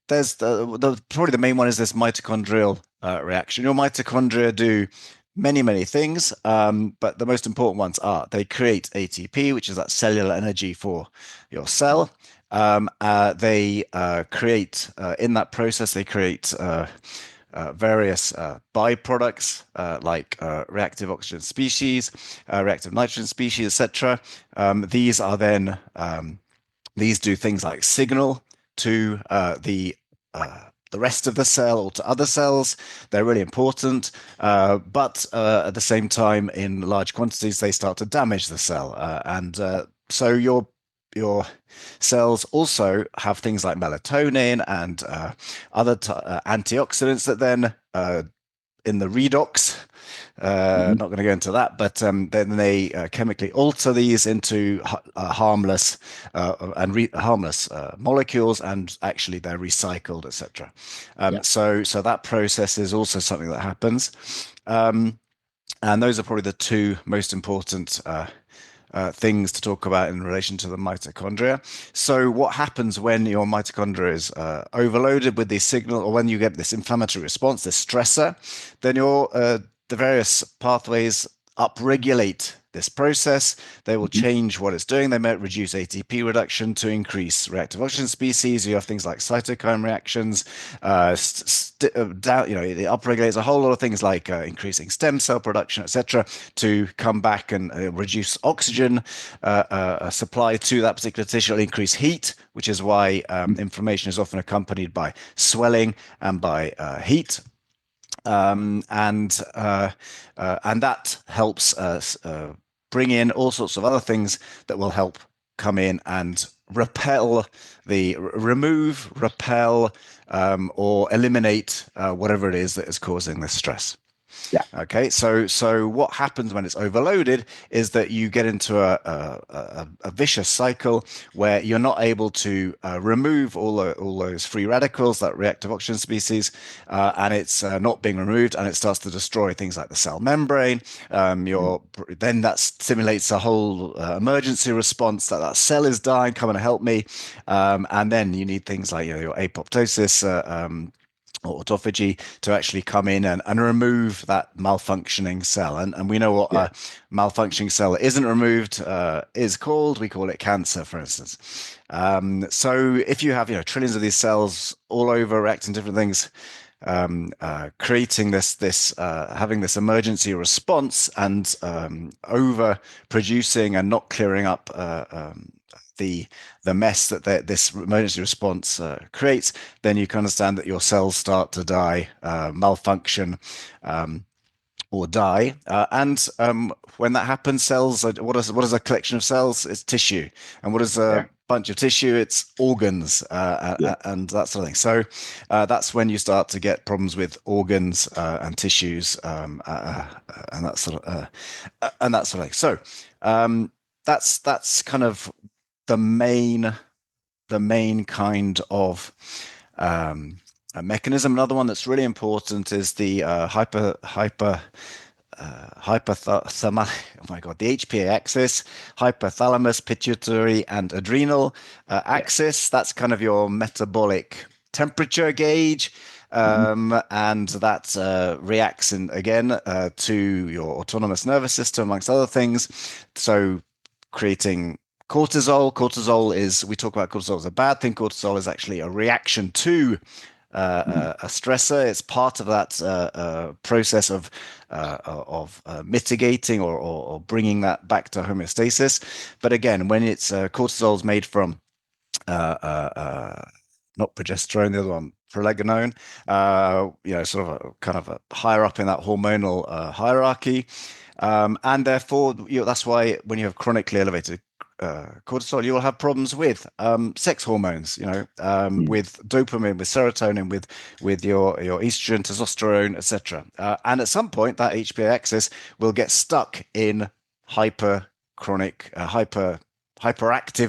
there's probably the main one is this mitochondrial reaction. Your mitochondria do many, many things, but the most important ones are they create ATP, which is that cellular energy for your cell. They create in that process, they create various byproducts like reactive oxygen species, reactive nitrogen species, etc. These are then these do things like signal to the the rest of the cell or to other cells. They're really important, but at the same time, in large quantities, they start to damage the cell, so your cells also have things like melatonin and other antioxidants that then in the redox. Not going to go into that, but then they chemically alter these into harmless harmless molecules, and actually they're recycled, etc. So that process is also something that happens, and those are probably the two most important things to talk about in relation to the mitochondria. So what happens when your mitochondria is overloaded with these signals, or when you get this inflammatory response, this stressor, then the various pathways upregulate this process. They will change what it's doing. They might reduce ATP reduction to increase reactive oxygen species. You have things like cytokine reactions. It upregulates a whole lot of things like increasing stem cell production, etc., to come back and reduce oxygen supply to that particular tissue. It'll increase heat, which is why inflammation is often accompanied by swelling and by heat. And that helps us bring in all sorts of other things that will help come in and remove, repel, or eliminate whatever it is that is causing this stress. Yeah. Okay. So what happens when it's overloaded is that you get into a vicious cycle where you're not able to remove all those free radicals, that reactive oxygen species, and it's not being removed, and it starts to destroy things like the cell membrane. Then that stimulates a whole emergency response that cell is dying, come and help me, and then you need things like your apoptosis. Or autophagy to actually come in and remove that malfunctioning cell. And we know what a malfunctioning cell that isn't removed is called. We call it cancer, for instance. So if you have trillions of these cells all over reacting different things, creating this having this emergency response and over producing and not clearing up the mess that this emergency response creates, then you can understand that your cells start to die, malfunction, or die. And when that happens, cells what is a collection of cells? It's tissue. And what is a bunch of tissue? It's organs and that sort of thing. So that's when you start to get problems with organs and tissues and that sort of thing. So that's kind of the main kind of a mechanism. Another one that's really important is the hypothalamus. Oh my God, the HPA axis, hypothalamus, pituitary, and adrenal axis. That's kind of your metabolic temperature gauge. And that reacts again to your autonomous nervous system, amongst other things. So creating cortisol. Cortisol we talk about cortisol as a bad thing. Cortisol is actually a reaction to a stressor. It's part of that process of mitigating or bringing that back to homeostasis. But again, when it's cortisol is made from not progesterone, the other one, progesterone, sort of kind of higher up in that hormonal hierarchy. And therefore, that's why when you have chronically elevated cortisol, you will have problems with sex hormones, with dopamine, with serotonin, with your estrogen, testosterone, etc. And at some point, that HPA axis will get stuck in hyperactive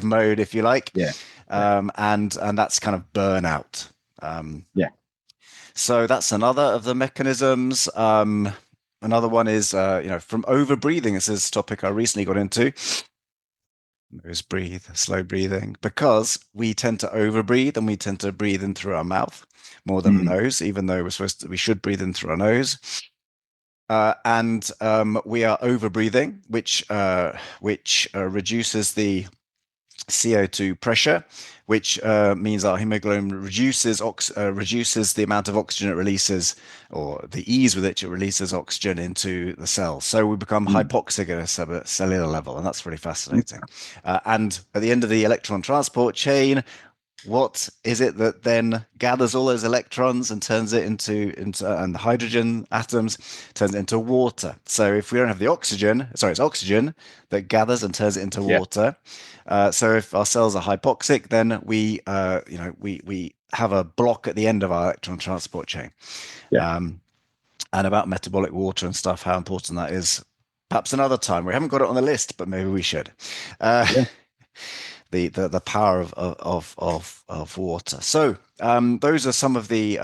mode, if you like. And that's kind of burnout. So that's another of the mechanisms. Another one is from overbreathing. This is a topic I recently got into. Nose breathe, slow breathing, because we tend to overbreathe and we tend to breathe in through our mouth more than the nose, even though we should breathe in through our nose. And we are overbreathing, which reduces the CO2 pressure, which means our hemoglobin reduces the amount of oxygen it releases, or the ease with which it releases oxygen into the cells. So we become hypoxic at a cellular level, and that's really fascinating. And at the end of the electron transport chain, what is it that then gathers all those electrons and turns it into and the hydrogen atoms turns it into water? So if we don't have the oxygen, sorry, it's oxygen that gathers and turns it into Yeah. water. So if our cells are hypoxic, then we have a block at the end of our electron transport chain. Yeah. And about metabolic water and stuff, how important that is. Perhaps another time. We haven't got it on the list, but maybe we should. Yeah. The power of water. So those are some of the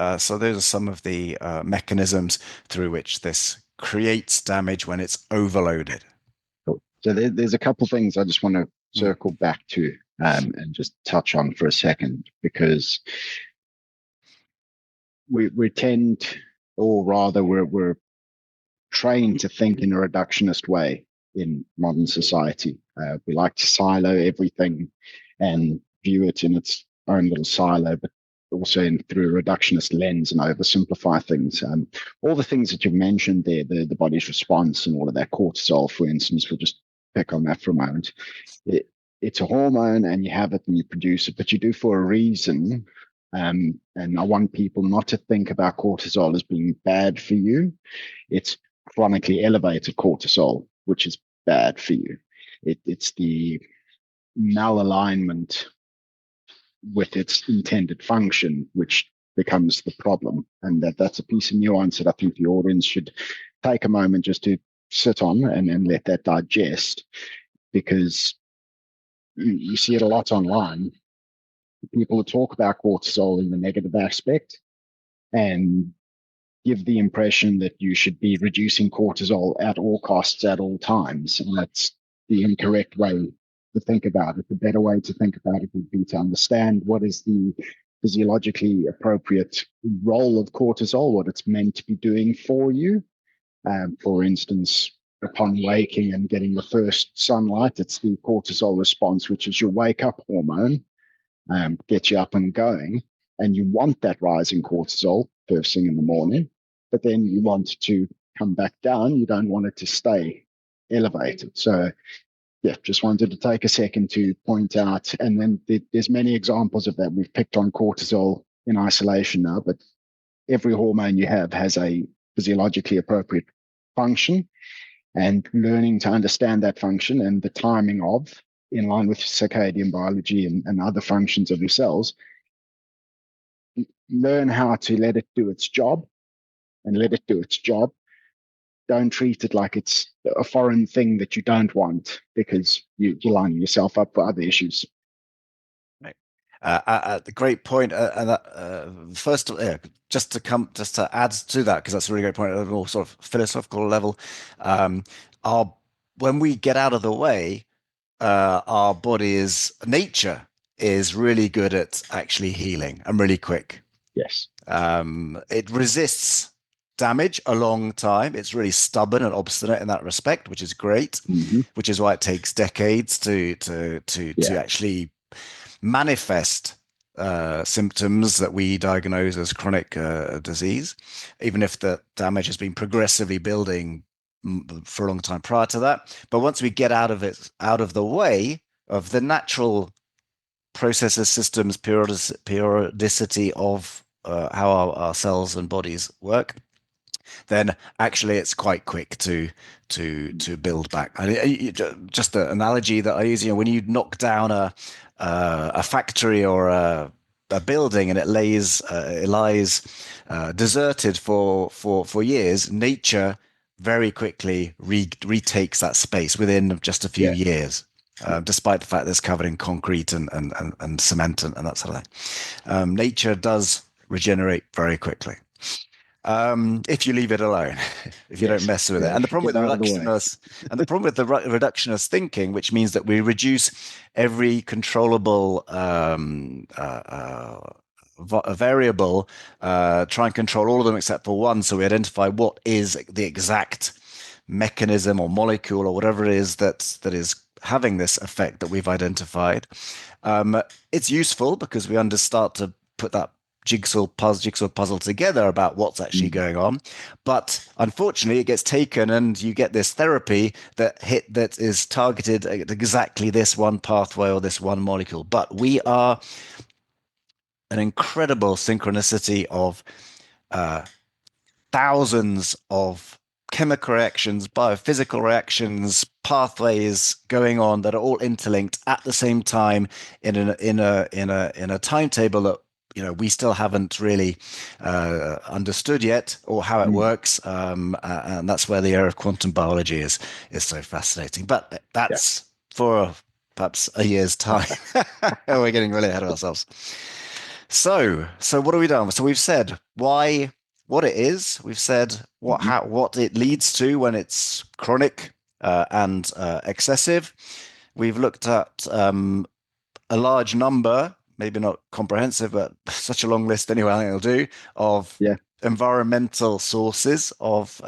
mechanisms through which this creates damage when it's overloaded. Cool. So there's a couple things I just want to Hmm. circle back to and just touch on for a second, because we tend, or rather we're trained to think in a reductionist way in modern society. We like to silo everything and view it in its own little silo, but also through a reductionist lens and oversimplify things. All the things that you've mentioned there, the body's response and all of that, cortisol, for instance, we'll just pick on that for a moment. It's a hormone and you have it and you produce it, but you do for a reason. And I want people not to think about cortisol as being bad for you. It's chronically elevated cortisol, which is bad for you. It's the malalignment with its intended function, which becomes the problem. And that's a piece of nuance that I think the audience should take a moment just to sit on and let that digest, because you see it a lot online. People talk about cortisol in the negative aspect and give the impression that you should be reducing cortisol at all costs at all times. And that's the incorrect way to think about it. The better way to think about it would be to understand what is the physiologically appropriate role of cortisol, what it's meant to be doing for you. For instance, upon waking and getting the first sunlight, it's the cortisol response, which is your wake up hormone, gets you up and going. And you want that rise in cortisol first thing in the morning, but then you want to come back down. You don't want it to stay elevated. So, yeah, just wanted to take a second to point out. And then there's many examples of that. We've picked on cortisol in isolation now, but every hormone you have has a physiologically appropriate function, and learning to understand that function and the timing of, in line with circadian biology and other functions of your cells, learn how to let it do its job and let it do its job. Don't treat it like it's a foreign thing that you don't want, because you're lining yourself up for other issues. Right. Great point. First, just to add to that, because that's a really great point at a more sort of philosophical level. Um, our When we get out of the way, our nature is really good at actually healing and really quick. Yes. It resists damage a long time. It's really stubborn and obstinate in that respect, which is great. Mm-hmm. Which is why it takes decades to actually manifest symptoms that we diagnose as chronic disease, even if the damage has been progressively building for a long time prior to that. But once we get out of the way of the natural processes, systems, periodicity of how our cells and bodies work, then actually it's quite quick to build back. And just the analogy that I use, when you knock down a factory or a building and it lies deserted for years, nature very quickly retakes that space within just a few years. Despite the fact that it's covered in concrete and cement and that sort of thing. Nature does regenerate very quickly. If you leave it alone, if you don't mess with it. And the problem with the reductionist thinking, which means that we reduce every controllable variable, try and control all of them except for one, so we identify what is the exact mechanism or molecule or whatever it is that is having this effect that we've identified. It's useful because we start to put that jigsaw puzzle together about what's actually going on. But unfortunately, it gets taken and you get this therapy that is targeted at exactly this one pathway or this one molecule. But we are an incredible synchronicity of thousands of chemical reactions, biophysical reactions, pathways going on that are all interlinked at the same time in a timetable that we still haven't really understood yet, or how it works. And that's where the area of quantum biology is so fascinating. But Yeah. that's for perhaps a year's time. We're getting really ahead of ourselves. So what have we done? So we've said what it is. We've said what it leads to when it's chronic and excessive. We've looked at a large number, maybe not comprehensive, but such a long list anyway, I think it'll do, of environmental sources of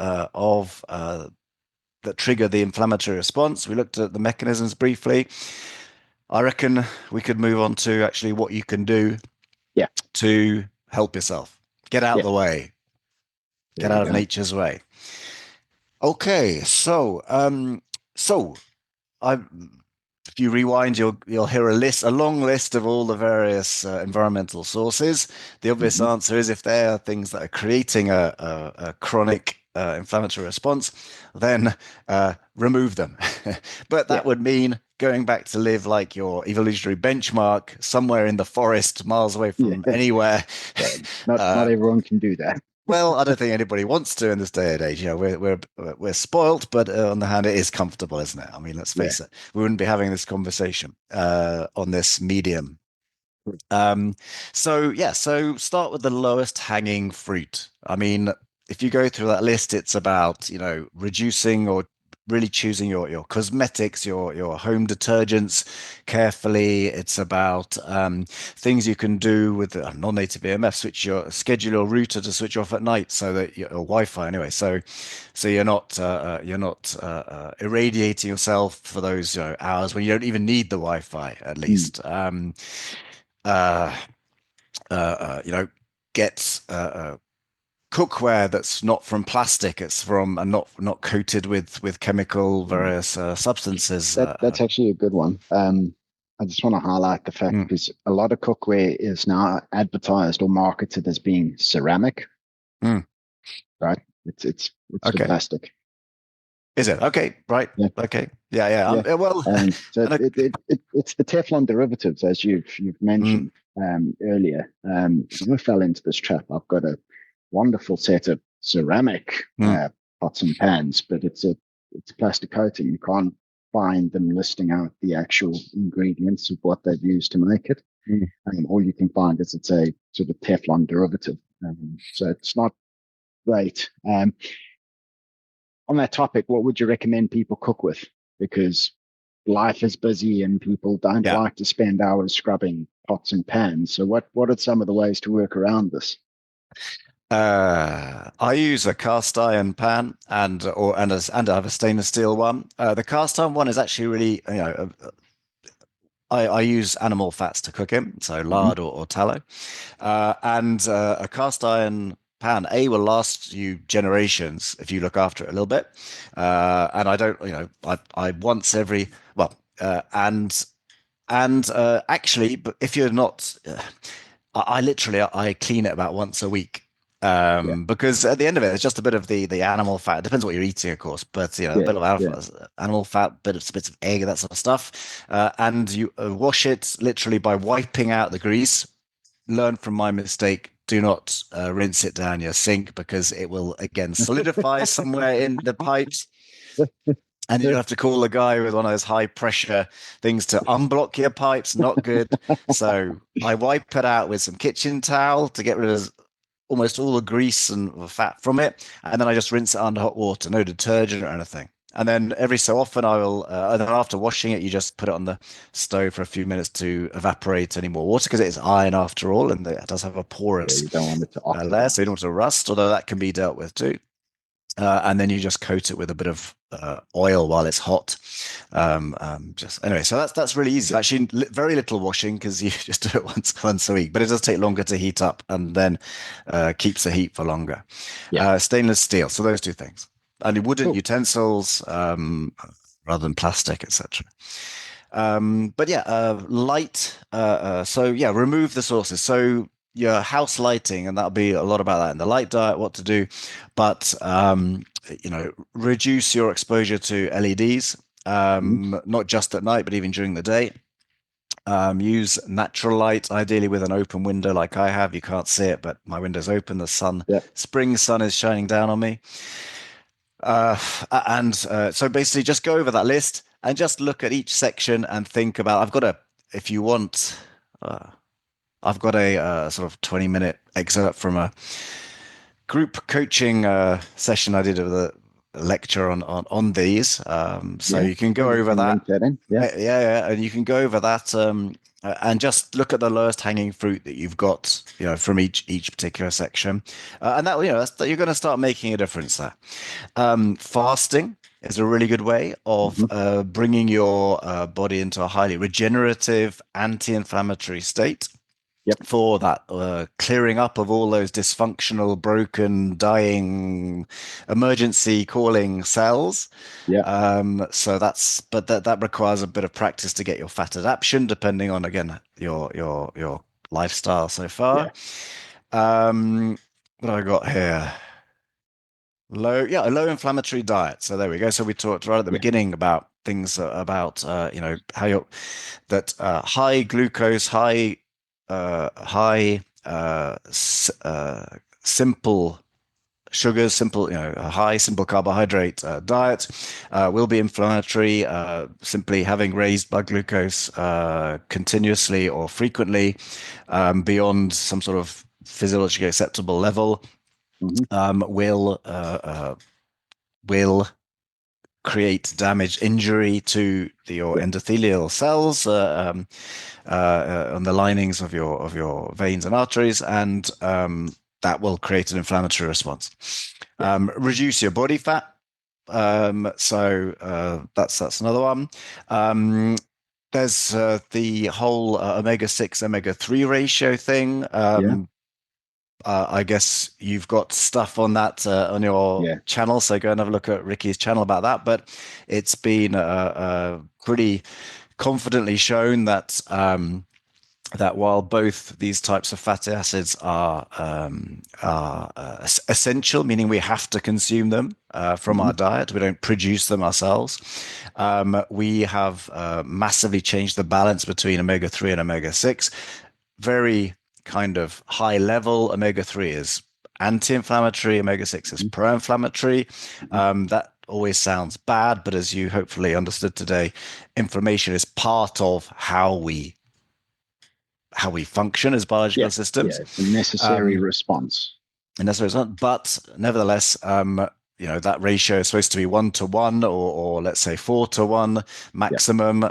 that trigger the inflammatory response. We looked at the mechanisms briefly. I reckon we could move on to actually what you can do to help yourself. Get out of the way. Get out of nature's way. Okay, so I if you rewind, you'll hear a long list of all the various environmental sources. The obvious answer is, if they are things that are creating a chronic inflammatory response, then remove them. But that would mean going back to live like your evolutionary benchmark somewhere in the forest, miles away from anywhere. Not everyone can do that. Well, I don't think anybody wants to in this day and age. We're spoilt, but on the hand, it is comfortable, isn't it? I mean, let's face it. We wouldn't be having this conversation on this medium. So start with the lowest hanging fruit. I mean, if you go through that list, it's about reducing or really choosing your cosmetics, your home detergents carefully. It's about things you can do with non-native EMF. Schedule your router to switch off at night, so that or Wi-Fi anyway. So you're not irradiating yourself for those hours when you don't even need the Wi-Fi. At least get cookware that's not from plastic. It's from and not coated with chemical various substances. That's actually a good one. I just want to highlight the fact, because a lot of cookware is now advertised or marketed as being ceramic. Right? It's okay. Plastic. Is it? Okay, right. Yeah. Okay. Yeah. Well, so it's the Teflon derivatives, as you've mentioned earlier. I fell into this trap. I've got a wonderful set of ceramic pots and pans, but it's a plastic coating. You can't find them listing out the actual ingredients of what they've used to make it. All you can find is it's a sort of Teflon derivative. So it's not great. On that topic, what would you recommend people cook with? Because life is busy and people don't like to spend hours scrubbing pots and pans. So what are some of the ways to work around this? I use a cast iron pan and I have a stainless steel one. The cast iron one is actually really, I use animal fats to cook in, so lard or tallow, and a cast iron pan will last you generations if you look after it a little bit. And I don't, I once every actually, but if you're not, I clean it about once a week. Because at the end of it, it's just a bit of the animal fat. It depends what you're eating, of course, but a bit of animal fat, bits of egg, that sort of stuff. And you wash it literally by wiping out the grease. Learn from my mistake. Do not rinse it down your sink, because it will again solidify somewhere in the pipes. And you have to call a guy with one of those high pressure things to unblock your pipes. Not good. So I wipe it out with some kitchen towel to get rid of almost all the grease and fat from it, and then I just rinse it under hot water, no detergent or anything. And then every so often I will, and then after washing it, you just put it on the stove for a few minutes to evaporate any more water, because it is iron after all, and it does have a porous you don't want it to layer, so you don't want it to rust, although that can be dealt with too. And then you just coat it with a bit of oil while it's hot. Just anyway, so that's really easy. Actually, very little washing, because you just do it once a week. But it does take longer to heat up, and then keeps the heat for longer. Stainless steel. So those two things, and wooden utensils rather than plastic, etc. But yeah, light. So yeah, remove the sources. So your house lighting, and that'll be a lot about that in the light diet, what to do. But reduce your exposure to LEDs, not just at night, but even during the day. Use natural light, ideally with an open window like I have. You can't see it, but my window's open. The sun, Yeah. spring sun is shining down on me. So basically just go over that list and just look at each section and think about, if you want, I've got a sort of 20-minute excerpt from a group coaching session I did of the lecture on these. So Yeah. you can go We over can that. link that in. Yeah. Yeah, and you can go over that and just look at the lowest hanging fruit that you've got, from each particular section, and that you're going to start making a difference there. Fasting is a really good way of bringing your body into a highly regenerative, anti-inflammatory state. Yep. For that clearing up of all those dysfunctional, broken, dying, emergency calling cells. Yeah. That requires a bit of practice to get your fat adaptation, depending on, again, your lifestyle so far. What have I got here? A low inflammatory diet. So there we go. So we talked right at the beginning about things about how you're that high glucose, simple sugars, a high simple carbohydrate diet will be inflammatory. Simply having raised blood glucose continuously or frequently beyond some sort of physiologically acceptable level will create damage, injury to your endothelial cells on the linings of your veins and arteries, and that will create an inflammatory response. Reduce your body fat. So that's another one. There's the whole omega-6, omega-3 ratio thing. I guess you've got stuff on that on your channel, so go and have a look at Ricky's channel about that. But it's been pretty confidently shown that that while both these types of fatty acids are essential, meaning we have to consume them from our diet, we don't produce them ourselves, we have massively changed the balance between omega-3 and omega-6. Very kind of high level, omega-3 is anti-inflammatory, omega-6 is pro-inflammatory. That always sounds bad, but as you hopefully understood today, inflammation is part of how we function as biological systems. Yeah, it's a necessary response. But nevertheless, that ratio is supposed to be 1-to-1 or let's say 4-to-1 maximum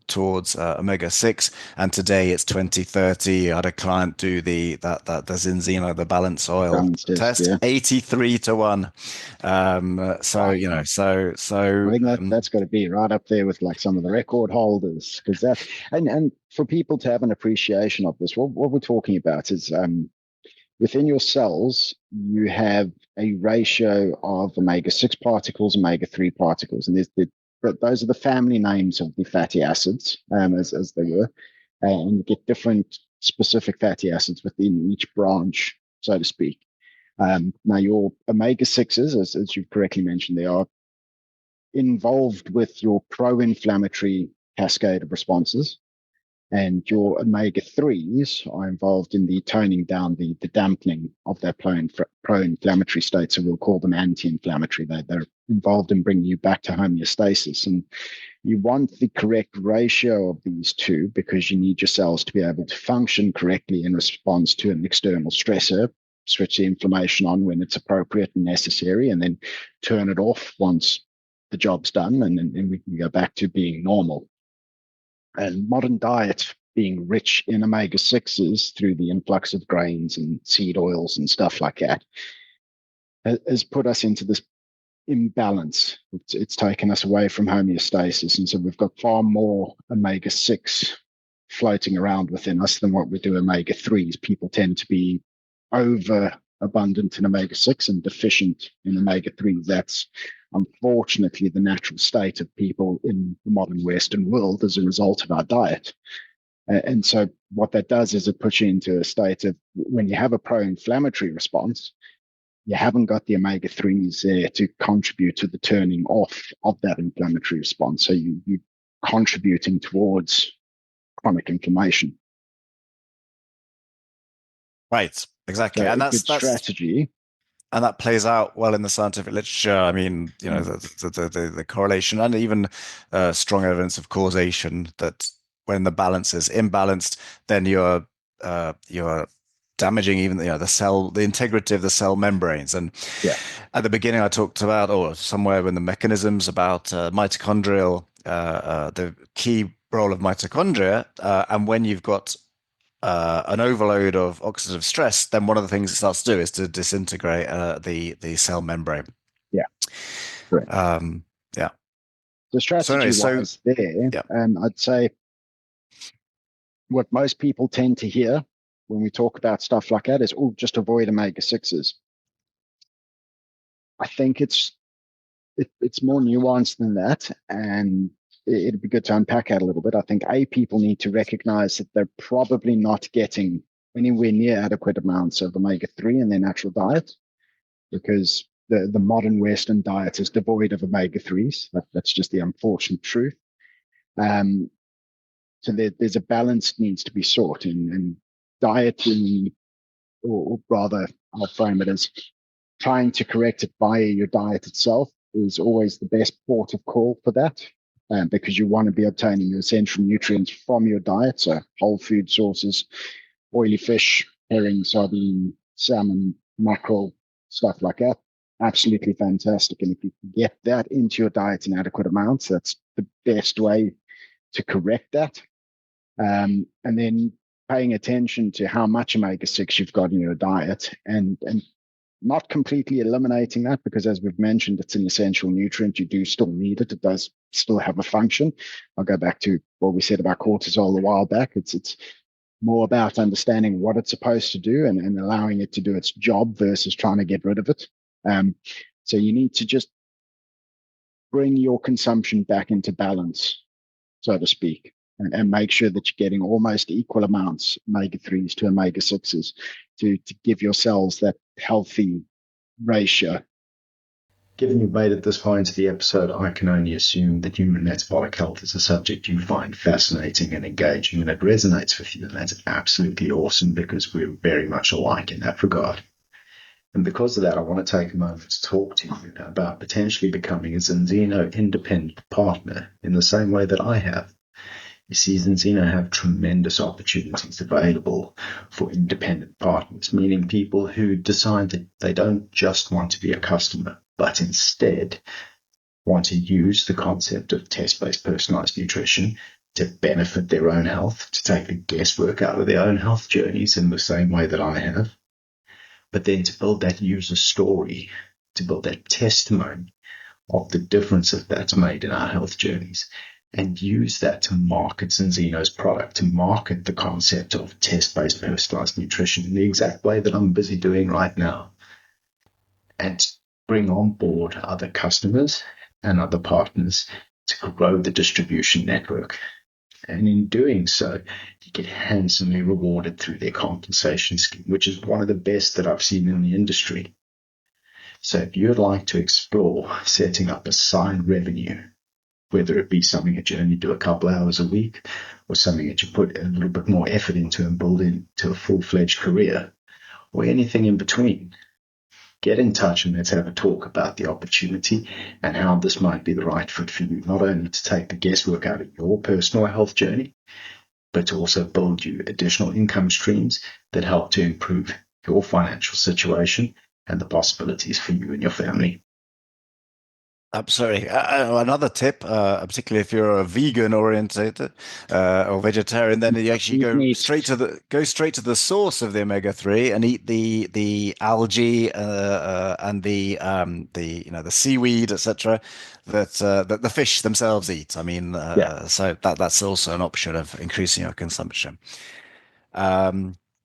towards omega-6. And today it's 20-30. I had a client do the Zinzino, the balance oil test, 83-to-1. So I think that's got to be right up there with like some of the record holders, because that and for people to have an appreciation of this, what we're talking about is within your cells, you have a ratio of omega-6 particles, omega-3 particles, and those are the family names of the fatty acids, as they were, and you get different specific fatty acids within each branch, so to speak. Now, your omega-6s, as you correctly mentioned, they are involved with your pro-inflammatory cascade of responses. And your omega-3s are involved in the toning down, the dampening of that pro-inflammatory state. So we'll call them anti-inflammatory. They're involved in bringing you back to homeostasis. And you want the correct ratio of these two because you need your cells to be able to function correctly in response to an external stressor, switch the inflammation on when it's appropriate and necessary, and then turn it off once the job's done, and then we can go back to being normal. And modern diet, being rich in omega-6s through the influx of grains and seed oils and stuff like that, has put us into this imbalance. It's taken us away from homeostasis. And so we've got far more omega-6 floating around within us than what we do omega-3s. People tend to be overabundant in omega-6 and deficient in omega-3. That's unfortunately the natural state of people in the modern Western world as a result of our diet. And so what that does is it puts you into a state of, when you have a pro-inflammatory response, you haven't got the omega-3s there to contribute to the turning off of that inflammatory response. So you're contributing towards chronic inflammation. Right, exactly. So And a that's good strategy. and that plays out well in the scientific literature. I mean, the correlation and even strong evidence of causation that when the balance is imbalanced, then you're damaging even the integrity of the cell membranes. And Yeah. at the beginning, I talked about, or somewhere in the mechanisms about mitochondrial, the key role of mitochondria, and when you've got an overload of oxidative stress, then one of the things it starts to do is to disintegrate the cell membrane. Yeah. Correct. Yeah. The strategy-wise there, yeah. I'd say what most people tend to hear when we talk about stuff like that is, oh, just avoid omega-6s. I think it's more nuanced than that, and it'd be good to unpack that a little bit. I think people need to recognize that they're probably not getting anywhere near adequate amounts of omega-3 in their natural diet, because the modern Western diet is devoid of omega-3s. That's just the unfortunate truth. So there's a balance that needs to be sought, and dieting, or rather, I'll frame it as trying to correct it via your diet itself is always the best port of call for that, because you want to be obtaining your essential nutrients from your diet. So whole food sources, oily fish, herring, sardine, salmon, mackerel, stuff like that. Absolutely fantastic. And if you can get that into your diet in adequate amounts, that's the best way to correct that. And then paying attention to how much omega-6 you've got in your diet, and not completely eliminating that, because as we've mentioned, it's an essential nutrient. You do still need it. It does still have a function. I'll go back to what we said about cortisol a while back. It's more about understanding what it's supposed to do and allowing it to do its job versus trying to get rid of it. So you need to just bring your consumption back into balance, so to speak, and make sure that you're getting almost equal amounts omega-3s to omega-6s to give your cells that healthy ratio. Given you've made it this far into the episode, I can only assume that human metabolic health is a subject you find fascinating and engaging, and it resonates with you, and that's absolutely awesome, because we're very much alike in that regard. And because of that, I want to take a moment to talk to you about potentially becoming a Zinzino independent partner in the same way that I have. You see, Zinzino have tremendous opportunities available for independent partners, meaning people who decide that they don't just want to be a customer, but instead want to use the concept of test-based personalized nutrition to benefit their own health, to take the guesswork out of their own health journeys in the same way that I have, but then to build that user story, to build that testimony of the difference that that's made in our health journeys, and use that to market Zinzino's product, to market the concept of test-based personalized nutrition in the exact way that I'm busy doing right now, and bring on board other customers and other partners to grow the distribution network. And in doing so, you get handsomely rewarded through their compensation scheme, which is one of the best that I've seen in the industry. So if you'd like to explore setting up a side revenue, whether it be something that you only do a couple hours a week, or something that you put a little bit more effort into and build into a full-fledged career, or anything in between, get in touch and let's have a talk about the opportunity and how this might be the right fit for you, not only to take the guesswork out of your personal health journey, but to also build you additional income streams that help to improve your financial situation and the possibilities for you and your family. Absolutely. Another tip, particularly if you're a vegan orientated or vegetarian, then you actually go straight to the source of the omega-3 and eat the algae and the seaweed, etc. that the fish themselves eat. I mean, so that's also an option of increasing your consumption.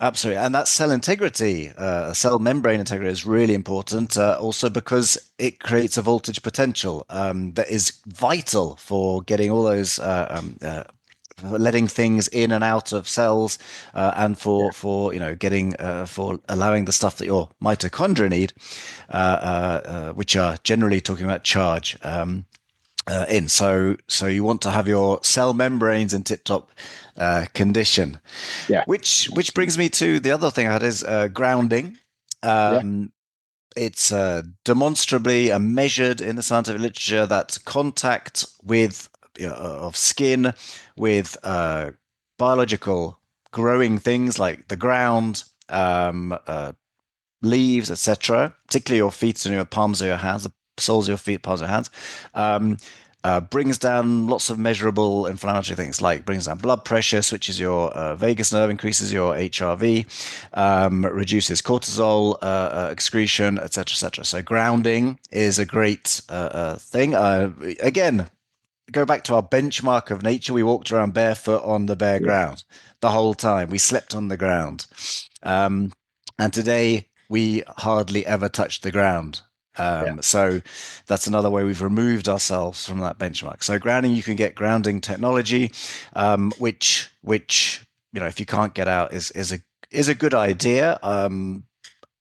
Absolutely. And that cell integrity, cell membrane integrity is really important, also because it creates a voltage potential that is vital for getting all those letting things in and out of cells, and for getting for allowing the stuff that your mitochondria need, which are generally talking about charge. In. So you want to have your cell membranes in tip-top condition. Yeah. Which brings me to the other thing I had is grounding. Yeah. It's demonstrably measured in the scientific literature that contact with of skin with biological growing things like the ground, leaves, etc., particularly your feet and your palms of your hands, the soles of your feet, palms of your hands, um, brings down lots of measurable inflammatory things, like brings down blood pressure, switches your vagus nerve, increases your HRV, reduces cortisol excretion, etc., etc. So grounding is a great thing. Again, go back to our benchmark of nature. We walked around barefoot on the bare ground the whole time. We slept on the ground. And today we hardly ever touch the ground. So that's another way we've removed ourselves from that benchmark. So grounding, you can get grounding technology, which if you can't get out, is a good idea.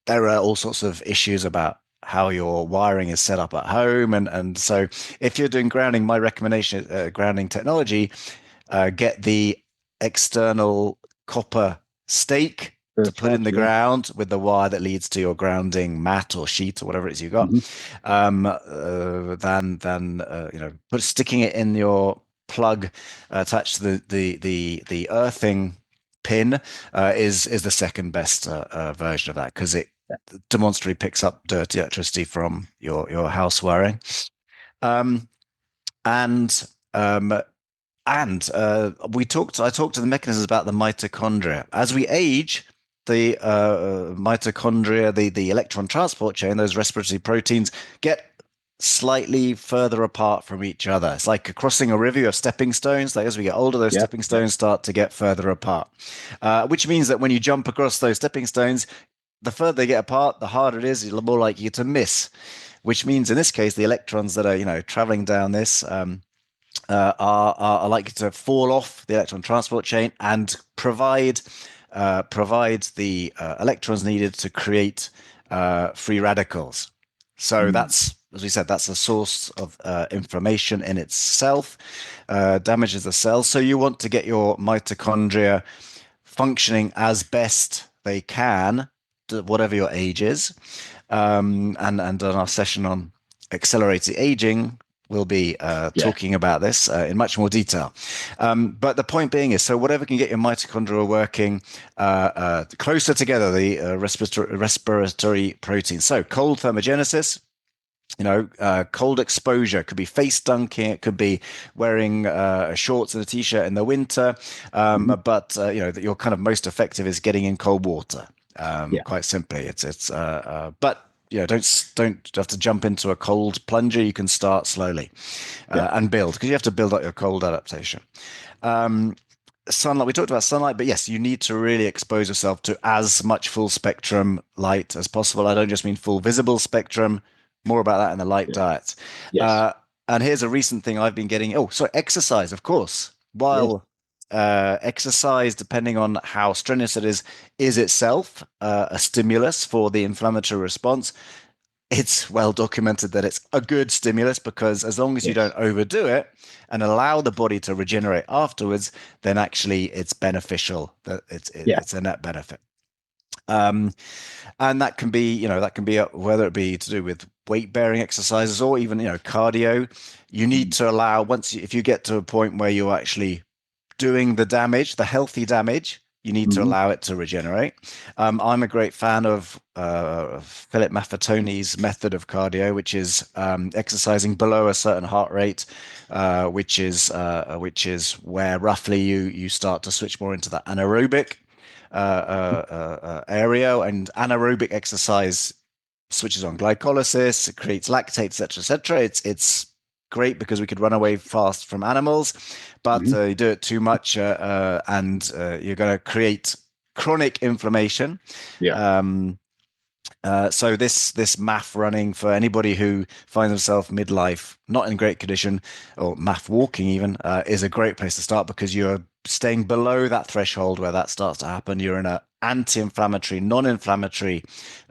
There are all sorts of issues about how your wiring is set up at home, and so if you're doing grounding, my recommendation is grounding technology. Get the external copper stake to That's put right. in the ground with the wire that leads to your grounding mat or sheet or whatever it is you got. Than put sticking it in your plug attached to the earthing pin is the second best version of that, because it demonstrably picks up dirty electricity from your house wiring. Um, and I talked to the mechanisms about the mitochondria. As we age, the mitochondria, the electron transport chain, those respiratory proteins, get slightly further apart from each other. It's like crossing a river of stepping stones. Like as we get older, those stepping stones start to get further apart, which means that when you jump across those stepping stones, the further they get apart, the harder it is, the more likely you to miss. Which means in this case, the electrons that are traveling down this are likely to fall off the electron transport chain and provide the electrons needed to create free radicals. So that's, as we said, that's a source of inflammation in itself, damages the cells. So you want to get your mitochondria functioning as best they can, whatever your age is. And on our session on accelerated aging, we'll be talking about this in much more detail. But the point being is, so whatever can get your mitochondria working closer together, the respiratory proteins. So cold thermogenesis, cold exposure, could be face dunking, it could be wearing shorts and a t-shirt in the winter, but that you're kind of most effective is getting in cold water. Quite simply, but don't have to jump into a cold plunger. You can start slowly and build, because you have to build up your cold adaptation. Sunlight, we talked about sunlight, but yes, you need to really expose yourself to as much full spectrum light as possible. I don't just mean full visible spectrum. More about that in the light diet. And here's a recent thing I've been getting. Oh, so exercise, of course. While exercise, depending on how strenuous it is itself a stimulus for the inflammatory response. It's well documented that it's a good stimulus, because as long as you don't overdo it and allow the body to regenerate afterwards, then actually it's beneficial. That it's a net benefit. And that can be, whether it be to do with weight bearing exercises or even, cardio. You need to allow, if you get to a point where you're actually doing the damage, the healthy damage, you need to allow it to regenerate. I'm a great fan of Philip Maffetoni's method of cardio, which is exercising below a certain heart rate, which is where roughly you start to switch more into the anaerobic area, and anaerobic exercise switches on glycolysis, it creates lactate, etc., etc. It's great because we could run away fast from animals, but you do it too much, and you're going to create chronic inflammation. Yeah. So this MAF running, for anybody who finds themselves midlife, not in great condition, or MAF walking even, is a great place to start, because you're staying below that threshold where that starts to happen. You're in an anti-inflammatory, non-inflammatory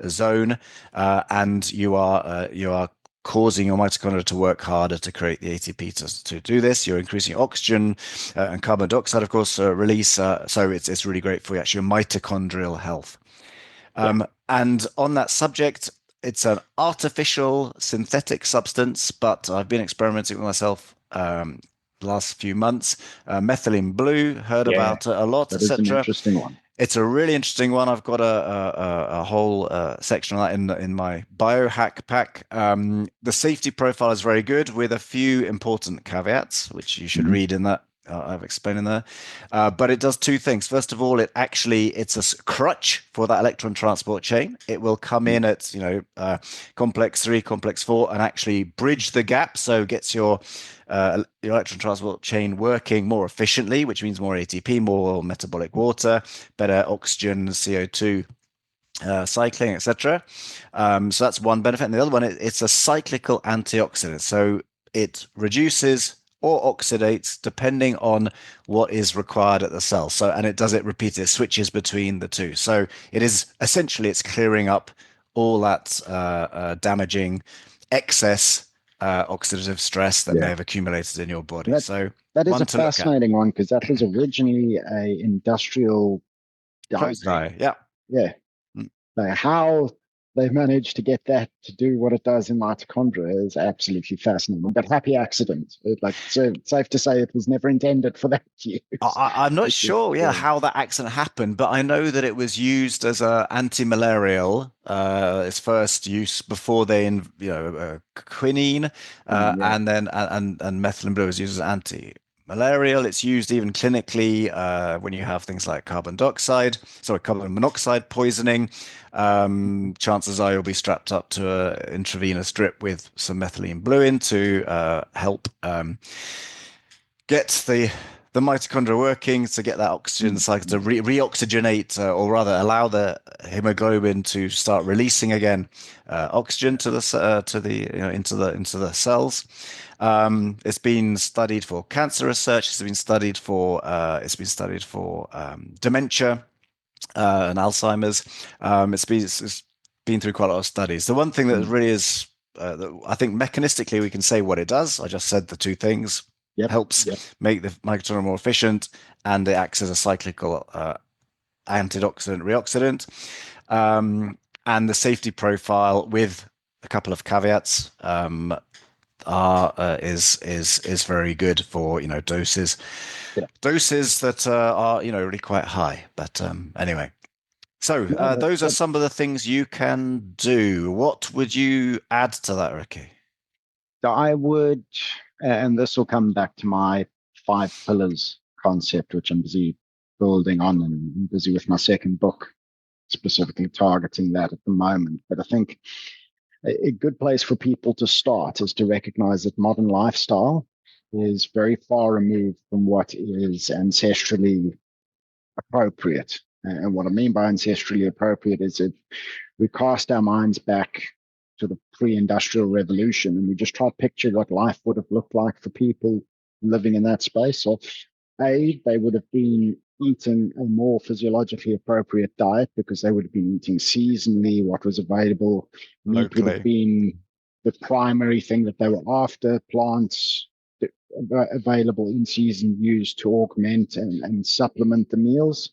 zone, and you are causing your mitochondria to work harder to create the ATP to do this. You're increasing oxygen and carbon dioxide, of course, release. So it's really great for your mitochondrial health. And on that subject, it's an artificial synthetic substance, but I've been experimenting with myself the last few months. Methylene blue, heard about it a lot, That is an etc. interesting one. It's a really interesting one. I've got a whole section on that in my biohack pack. The safety profile is very good, with a few important caveats, which you should read in that. I've explained in there. But it does two things. First of all, it's a crutch for that electron transport chain. It will come in at complex 3, complex 4, and actually bridge the gap, so gets your electron transport chain working more efficiently, which means more ATP, more metabolic water, better oxygen, CO2 cycling, etc. So that's one benefit. And the other one, it's a cyclical antioxidant. So it reduces or oxidates depending on what is required at the cell. So, and it does it repeatedly, it switches between the two. So it is essentially, it's clearing up all that damaging excess oxidative stress that may have accumulated in your body. That is a fascinating one, because that was originally a industrial dye. Yeah. Yeah. How they managed to get that to do what it does in mitochondria is absolutely fascinating. But happy accident. So safe to say it was never intended for that use. I'm not sure, how that accident happened, but I know that it was used as a anti-malarial, its first use, before they, quinine, and then and methylene blue was used as anti-malarial. It's used even clinically when you have things like carbon monoxide poisoning. Chances are you'll be strapped up to an intravenous drip with some methylene blue in to help get the mitochondria working, to get that oxygen cycle to reoxygenate, or rather allow the hemoglobin to start releasing again oxygen to the into the cells. It's been studied for cancer research. It's been studied for dementia and Alzheimer's. It's been through quite a lot of studies. The one thing that really is, I think mechanistically we can say what it does. I just said the two things. Helps make the mitochondria more efficient, and it acts as a cyclical antioxidant, reoxidant. And the safety profile, with a couple of caveats, is very good for doses that are really quite high. But anyway. So those are some of the things you can do. What would you add to that, Ricky? I would, and this will come back to my 5 pillars concept, which I'm busy building on, and I'm busy with my second book, specifically targeting that at the moment. But I think a good place for people to start is to recognize that modern lifestyle is very far removed from what is ancestrally appropriate. And what I mean by ancestrally appropriate is that we cast our minds back to the pre-industrial revolution, and we just try to picture what life would have looked like for people living in that space. So, they would have been eating a more physiologically appropriate diet, because they would have been eating seasonally what was available. Meat would have been the primary thing that they were after. Plants available in season, used to augment and supplement the meals.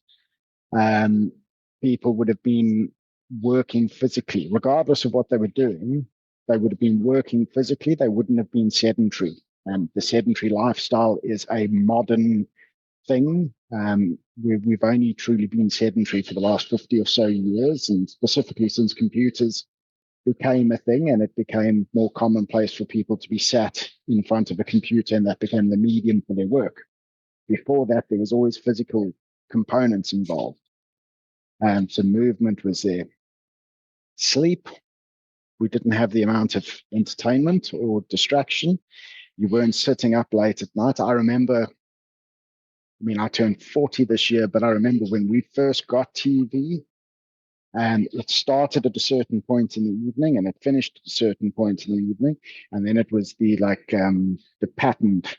People would have been working physically, regardless of what they were doing. They would have been working physically. They wouldn't have been sedentary. And the sedentary lifestyle is a modern thing. We've only truly been sedentary for the last 50 or so years, and specifically since computers became a thing, and it became more commonplace for people to be sat in front of a computer, and that became the medium for their work. Before that, there was always physical components involved. So movement was there. Sleep, we didn't have the amount of entertainment or distraction. You weren't sitting up late at night. I remember mean, I turned 40 this year, but I remember when we first got TV, and it started at a certain point in the evening and it finished at a certain point in the evening. And then it was the patterned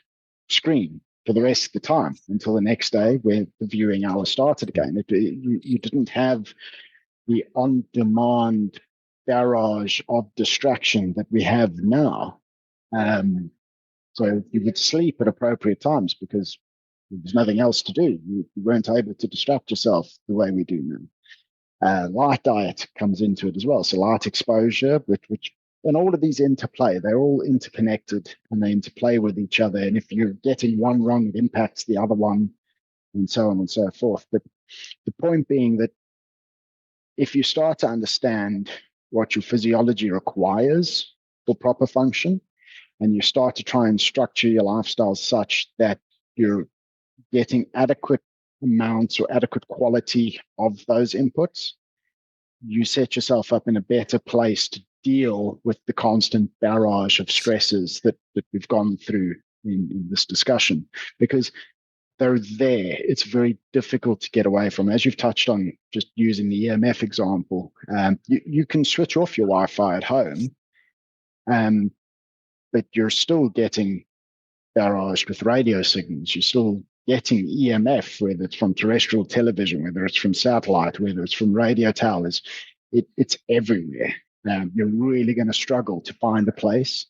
screen for the rest of the time until the next day where the viewing hour started again. You didn't have the on-demand barrage of distraction that we have now. So you would sleep at appropriate times because there's nothing else to do. You weren't able to distract yourself the way we do now. Light diet comes into it as well. So light exposure, which and all of these interplay, they're all interconnected and they interplay with each other. And if you're getting one wrong, it impacts the other one, and so on and so forth. But the point being that if you start to understand what your physiology requires for proper function, and you start to try and structure your lifestyle such that you're getting adequate amounts or adequate quality of those inputs, you set yourself up in a better place to deal with the constant barrage of stresses that we've gone through in this discussion, because they're there. It's very difficult to get away from. As you've touched on, just using the EMF example, you can switch off your Wi-Fi at home, but you're still getting barraged with radio signals. You're still getting EMF, whether it's from terrestrial television, whether it's from satellite, whether it's from radio towers. It's everywhere. You're really going to struggle to find a place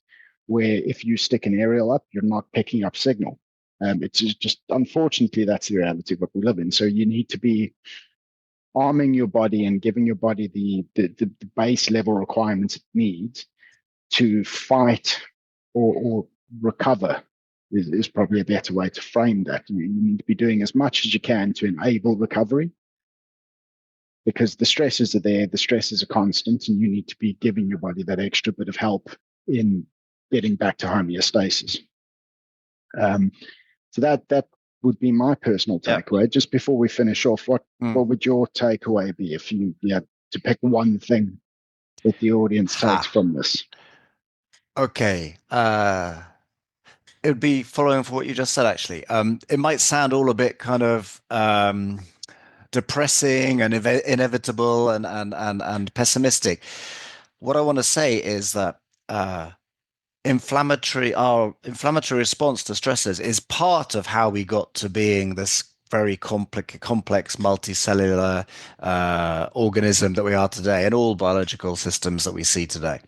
where if you stick an aerial up, you're not picking up signal. It's just, unfortunately, that's the reality of what we live in. So you need to be arming your body and giving your body the base level requirements it needs to fight or recover is probably a better way to frame that. You need to be doing as much as you can to enable recovery, because the stresses are there, the stresses are constant, and you need to be giving your body that extra bit of help in getting back to homeostasis. So that would be my personal takeaway. Yeah. Just before we finish off, what would your takeaway be if you had to pick one thing that the audience takes from this? Okay. It would be following for what you just said, actually. It might sound all a bit kind of depressing and inevitable and pessimistic. What I want to say is that our inflammatory response to stressors is part of how we got to being this very complex multicellular organism that we are today, and all biological systems that we see today.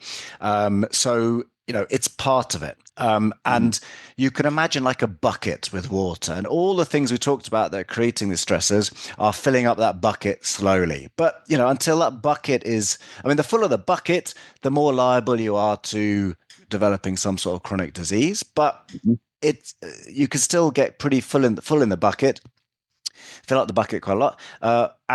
So it's part of it. And you can imagine like a bucket with water, and all the things we talked about that are creating the stressors are filling up that bucket slowly. But, until that bucket the fuller the bucket, the more liable you are to developing some sort of chronic disease. But you can still get pretty full in the bucket, fill up the bucket quite a lot.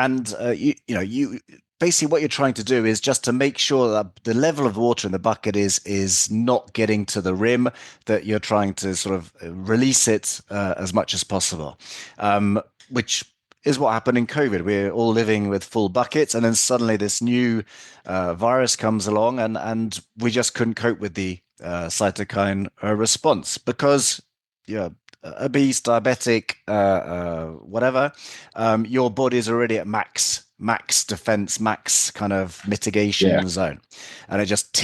You basically what you're trying to do is just to make sure that the level of water in the bucket is not getting to the rim, that you're trying to sort of release it as much as possible, which is what happened in COVID. We're all living with full buckets, and then suddenly this new virus comes along, and we just couldn't cope with the cytokine response because obese, diabetic, whatever, your body is already at max defense, max kind of mitigation zone, and it just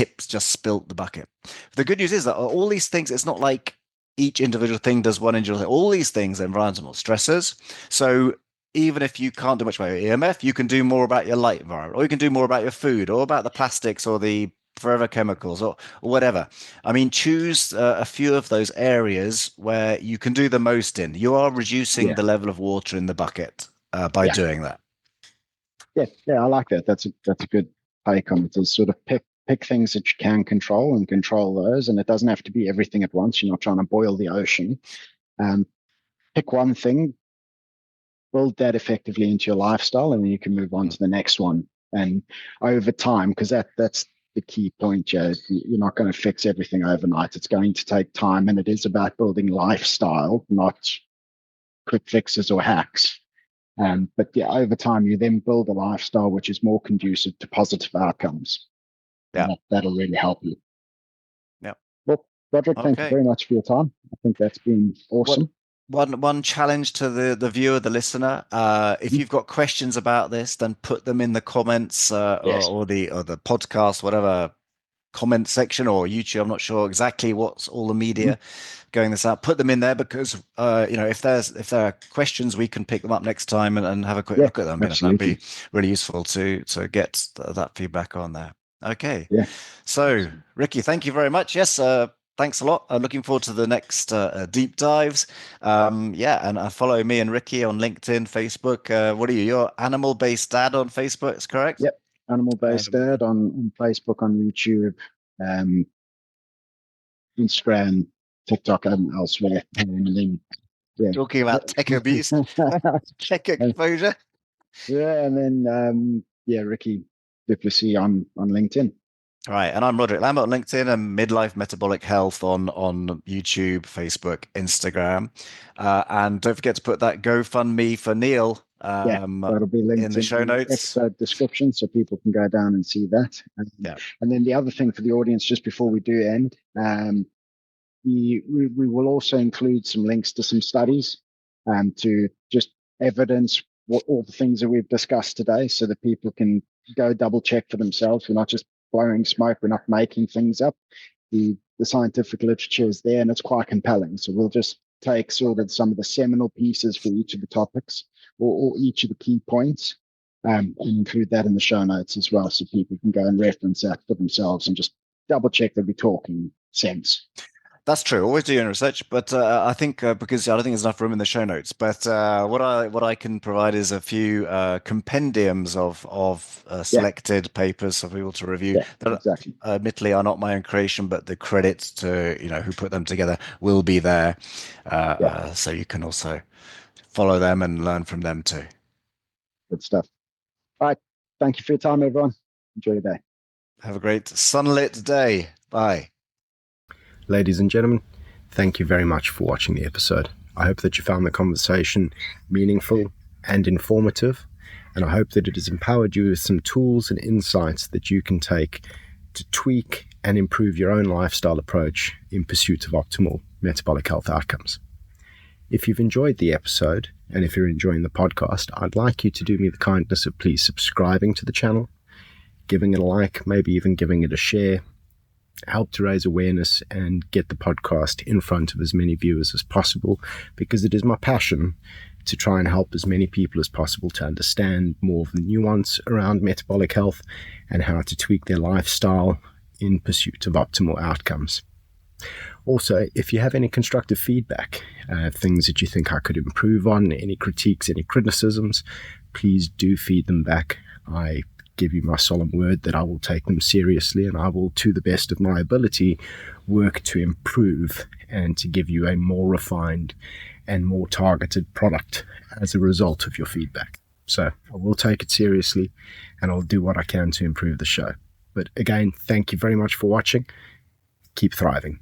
spilt the bucket. The good news is that all these things, it's not like each individual thing does one individual thing. All these things are environmental stressors. So even if you can't do much about your EMF, you can do more about your light environment, or you can do more about your food, or about the plastics, or the forever chemicals, or whatever. I mean, choose a few of those areas where you can do the most in. You are reducing the level of water in the bucket by doing that. Yeah, I like that. That's a good take on it. To sort of pick things that you can control and control those, and it doesn't have to be everything at once. You're not trying to boil the ocean. Pick one thing, build that effectively into your lifestyle, and then you can move on to the next one. And over time, because that's the key point, Joe. You're not going to fix everything overnight. It's going to take time, and it is about building lifestyle, not quick fixes or hacks. But over time, you then build a lifestyle which is more conducive to positive outcomes. Yeah, that'll really help you. Yeah. Well, Roderick, thank you very much for your time. I think that's been awesome. One challenge to the viewer, the listener. If you've got questions about this, then put them in the comments Yes. or the podcast, whatever comment section, or YouTube. I'm not sure exactly what's all the media going this out. Put them in there because if there are questions, we can pick them up next time and have a quick Yeah, look at them. That'd absolutely. be really useful to get that feedback on there. Okay. Yeah. So, Ricky, thank you very much. Yes, thanks a lot. Looking forward to the next deep dives. Yeah, and follow me and Ricky on LinkedIn, Facebook. What are you? You're Animal Based Dad on Facebook, is correct? Yep. Animal Based Dad on Facebook, on YouTube, um, Instagram, TikTok, and elsewhere. And then, yeah. Talking about tech abuse, tech exposure. Yeah, and then Ricky Duplessis on LinkedIn. Right, and I'm Roderick Lambert on LinkedIn and Midlife Metabolic Health on YouTube, Facebook, Instagram, and don't forget to put that GoFundMe for Neil That'll be linked in the show the notes. episode description, so people can go down and see that. And then the other thing for the audience, just before we do end, we will also include some links to some studies to just evidence what all the things that we've discussed today, so that people can go double check for themselves. We're not just blowing smoke, we're not making things up. The scientific literature is there, and it's quite compelling. So we'll just take sort of some of the seminal pieces for each of the topics, or each of the key points, and include that in the show notes as well, so people can go and reference that for themselves and just double check that we're talking sense. That's true. Always do your own research, but I think because I don't think there's enough room in the show notes. But what I can provide is a few compendiums of selected papers for people to review. Yeah, that exactly. Admittedly are not my own creation, but the credits to who put them together will be there, so you can also follow them and learn from them too. Good stuff. All right. Thank you for your time, everyone. Enjoy your day. Have a great sunlit day. Bye. Ladies and gentlemen, thank you very much for watching the episode. I hope that you found the conversation meaningful and informative, and I hope that it has empowered you with some tools and insights that you can take to tweak and improve your own lifestyle approach in pursuit of optimal metabolic health outcomes. If you've enjoyed the episode, and if you're enjoying the podcast, I'd like you to do me the kindness of please subscribing to the channel, giving it a like, maybe even giving it a share. Help to raise awareness and get the podcast in front of as many viewers as possible, because it is my passion to try and help as many people as possible to understand more of the nuance around metabolic health and how to tweak their lifestyle in pursuit of optimal outcomes. Also, if you have any constructive feedback, things that you think I could improve on, any critiques, any criticisms, please do feed them back. I give you my solemn word that I will take them seriously, and I will, to the best of my ability, work to improve and to give you a more refined and more targeted product as a result of your feedback. So I will take it seriously, and I'll do what I can to improve the show. But again, thank you very much for watching. Keep thriving.